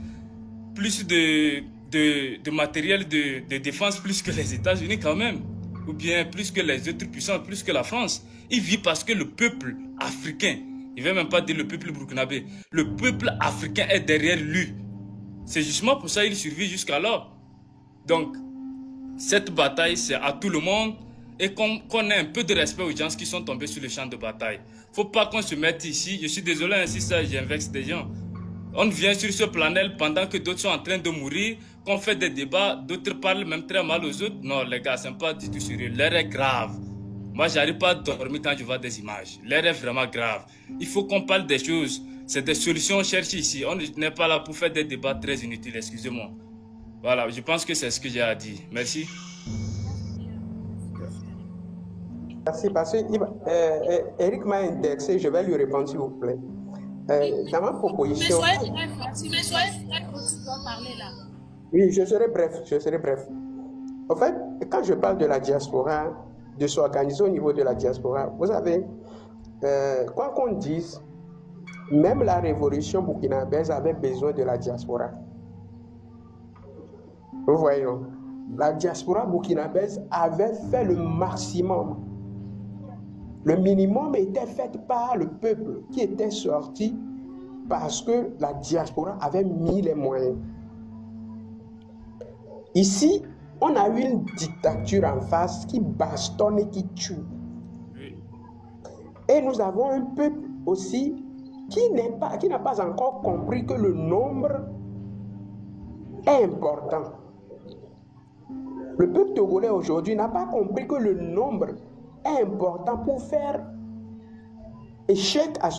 matériel de défense plus que les États-Unis quand même. Ou bien plus que les autres puissances, plus que la France. Il vit parce que le peuple africain, il ne veut même pas dire le peuple burkinabé, le peuple africain est derrière lui. C'est justement pour ça qu'il survit jusqu'alors. Donc, cette bataille, c'est à tout le monde. et qu'on ait un peu de respect aux gens qui sont tombés sur le champ de bataille. Faut pas qu'on se mette ici, je suis désolé, ainsi ça, j'invexe des gens. On vient sur ce planète pendant que d'autres sont en train de mourir, qu'on fait des débats, d'autres parlent même très mal aux autres. Non, les gars, c'est pas du tout sérieux. L'air est grave. Moi, j'arrive pas à dormir quand je vois des images. L'air est vraiment grave. Il faut qu'on parle des choses. C'est des solutions cherchées ici. On n'est pas là pour faire des débats très inutiles, excusez-moi. Voilà, je pense que c'est ce que j'ai à dire. Merci. Merci, parce que Eric m'a indexé, je vais lui répondre s'il vous plaît. Dans ma proposition... Mais soyez bref, tu dois parler là. Oui, je serai bref. En fait, quand je parle de la diaspora, de s'organiser au niveau de la diaspora, vous savez, quoi qu'on dise, même la révolution burkinabèse avait besoin de la diaspora. Vous voyez, la diaspora burkinabèse avait fait le maximum. Le minimum était fait par le peuple qui était sorti parce que la diaspora avait mis les moyens. Ici, on a eu une dictature en face qui bastonne et qui tue. Et nous avons un peuple aussi qui n'a pas encore compris que le nombre est important. Le peuple togolais aujourd'hui n'a pas compris que le nombre est important pour faire échec à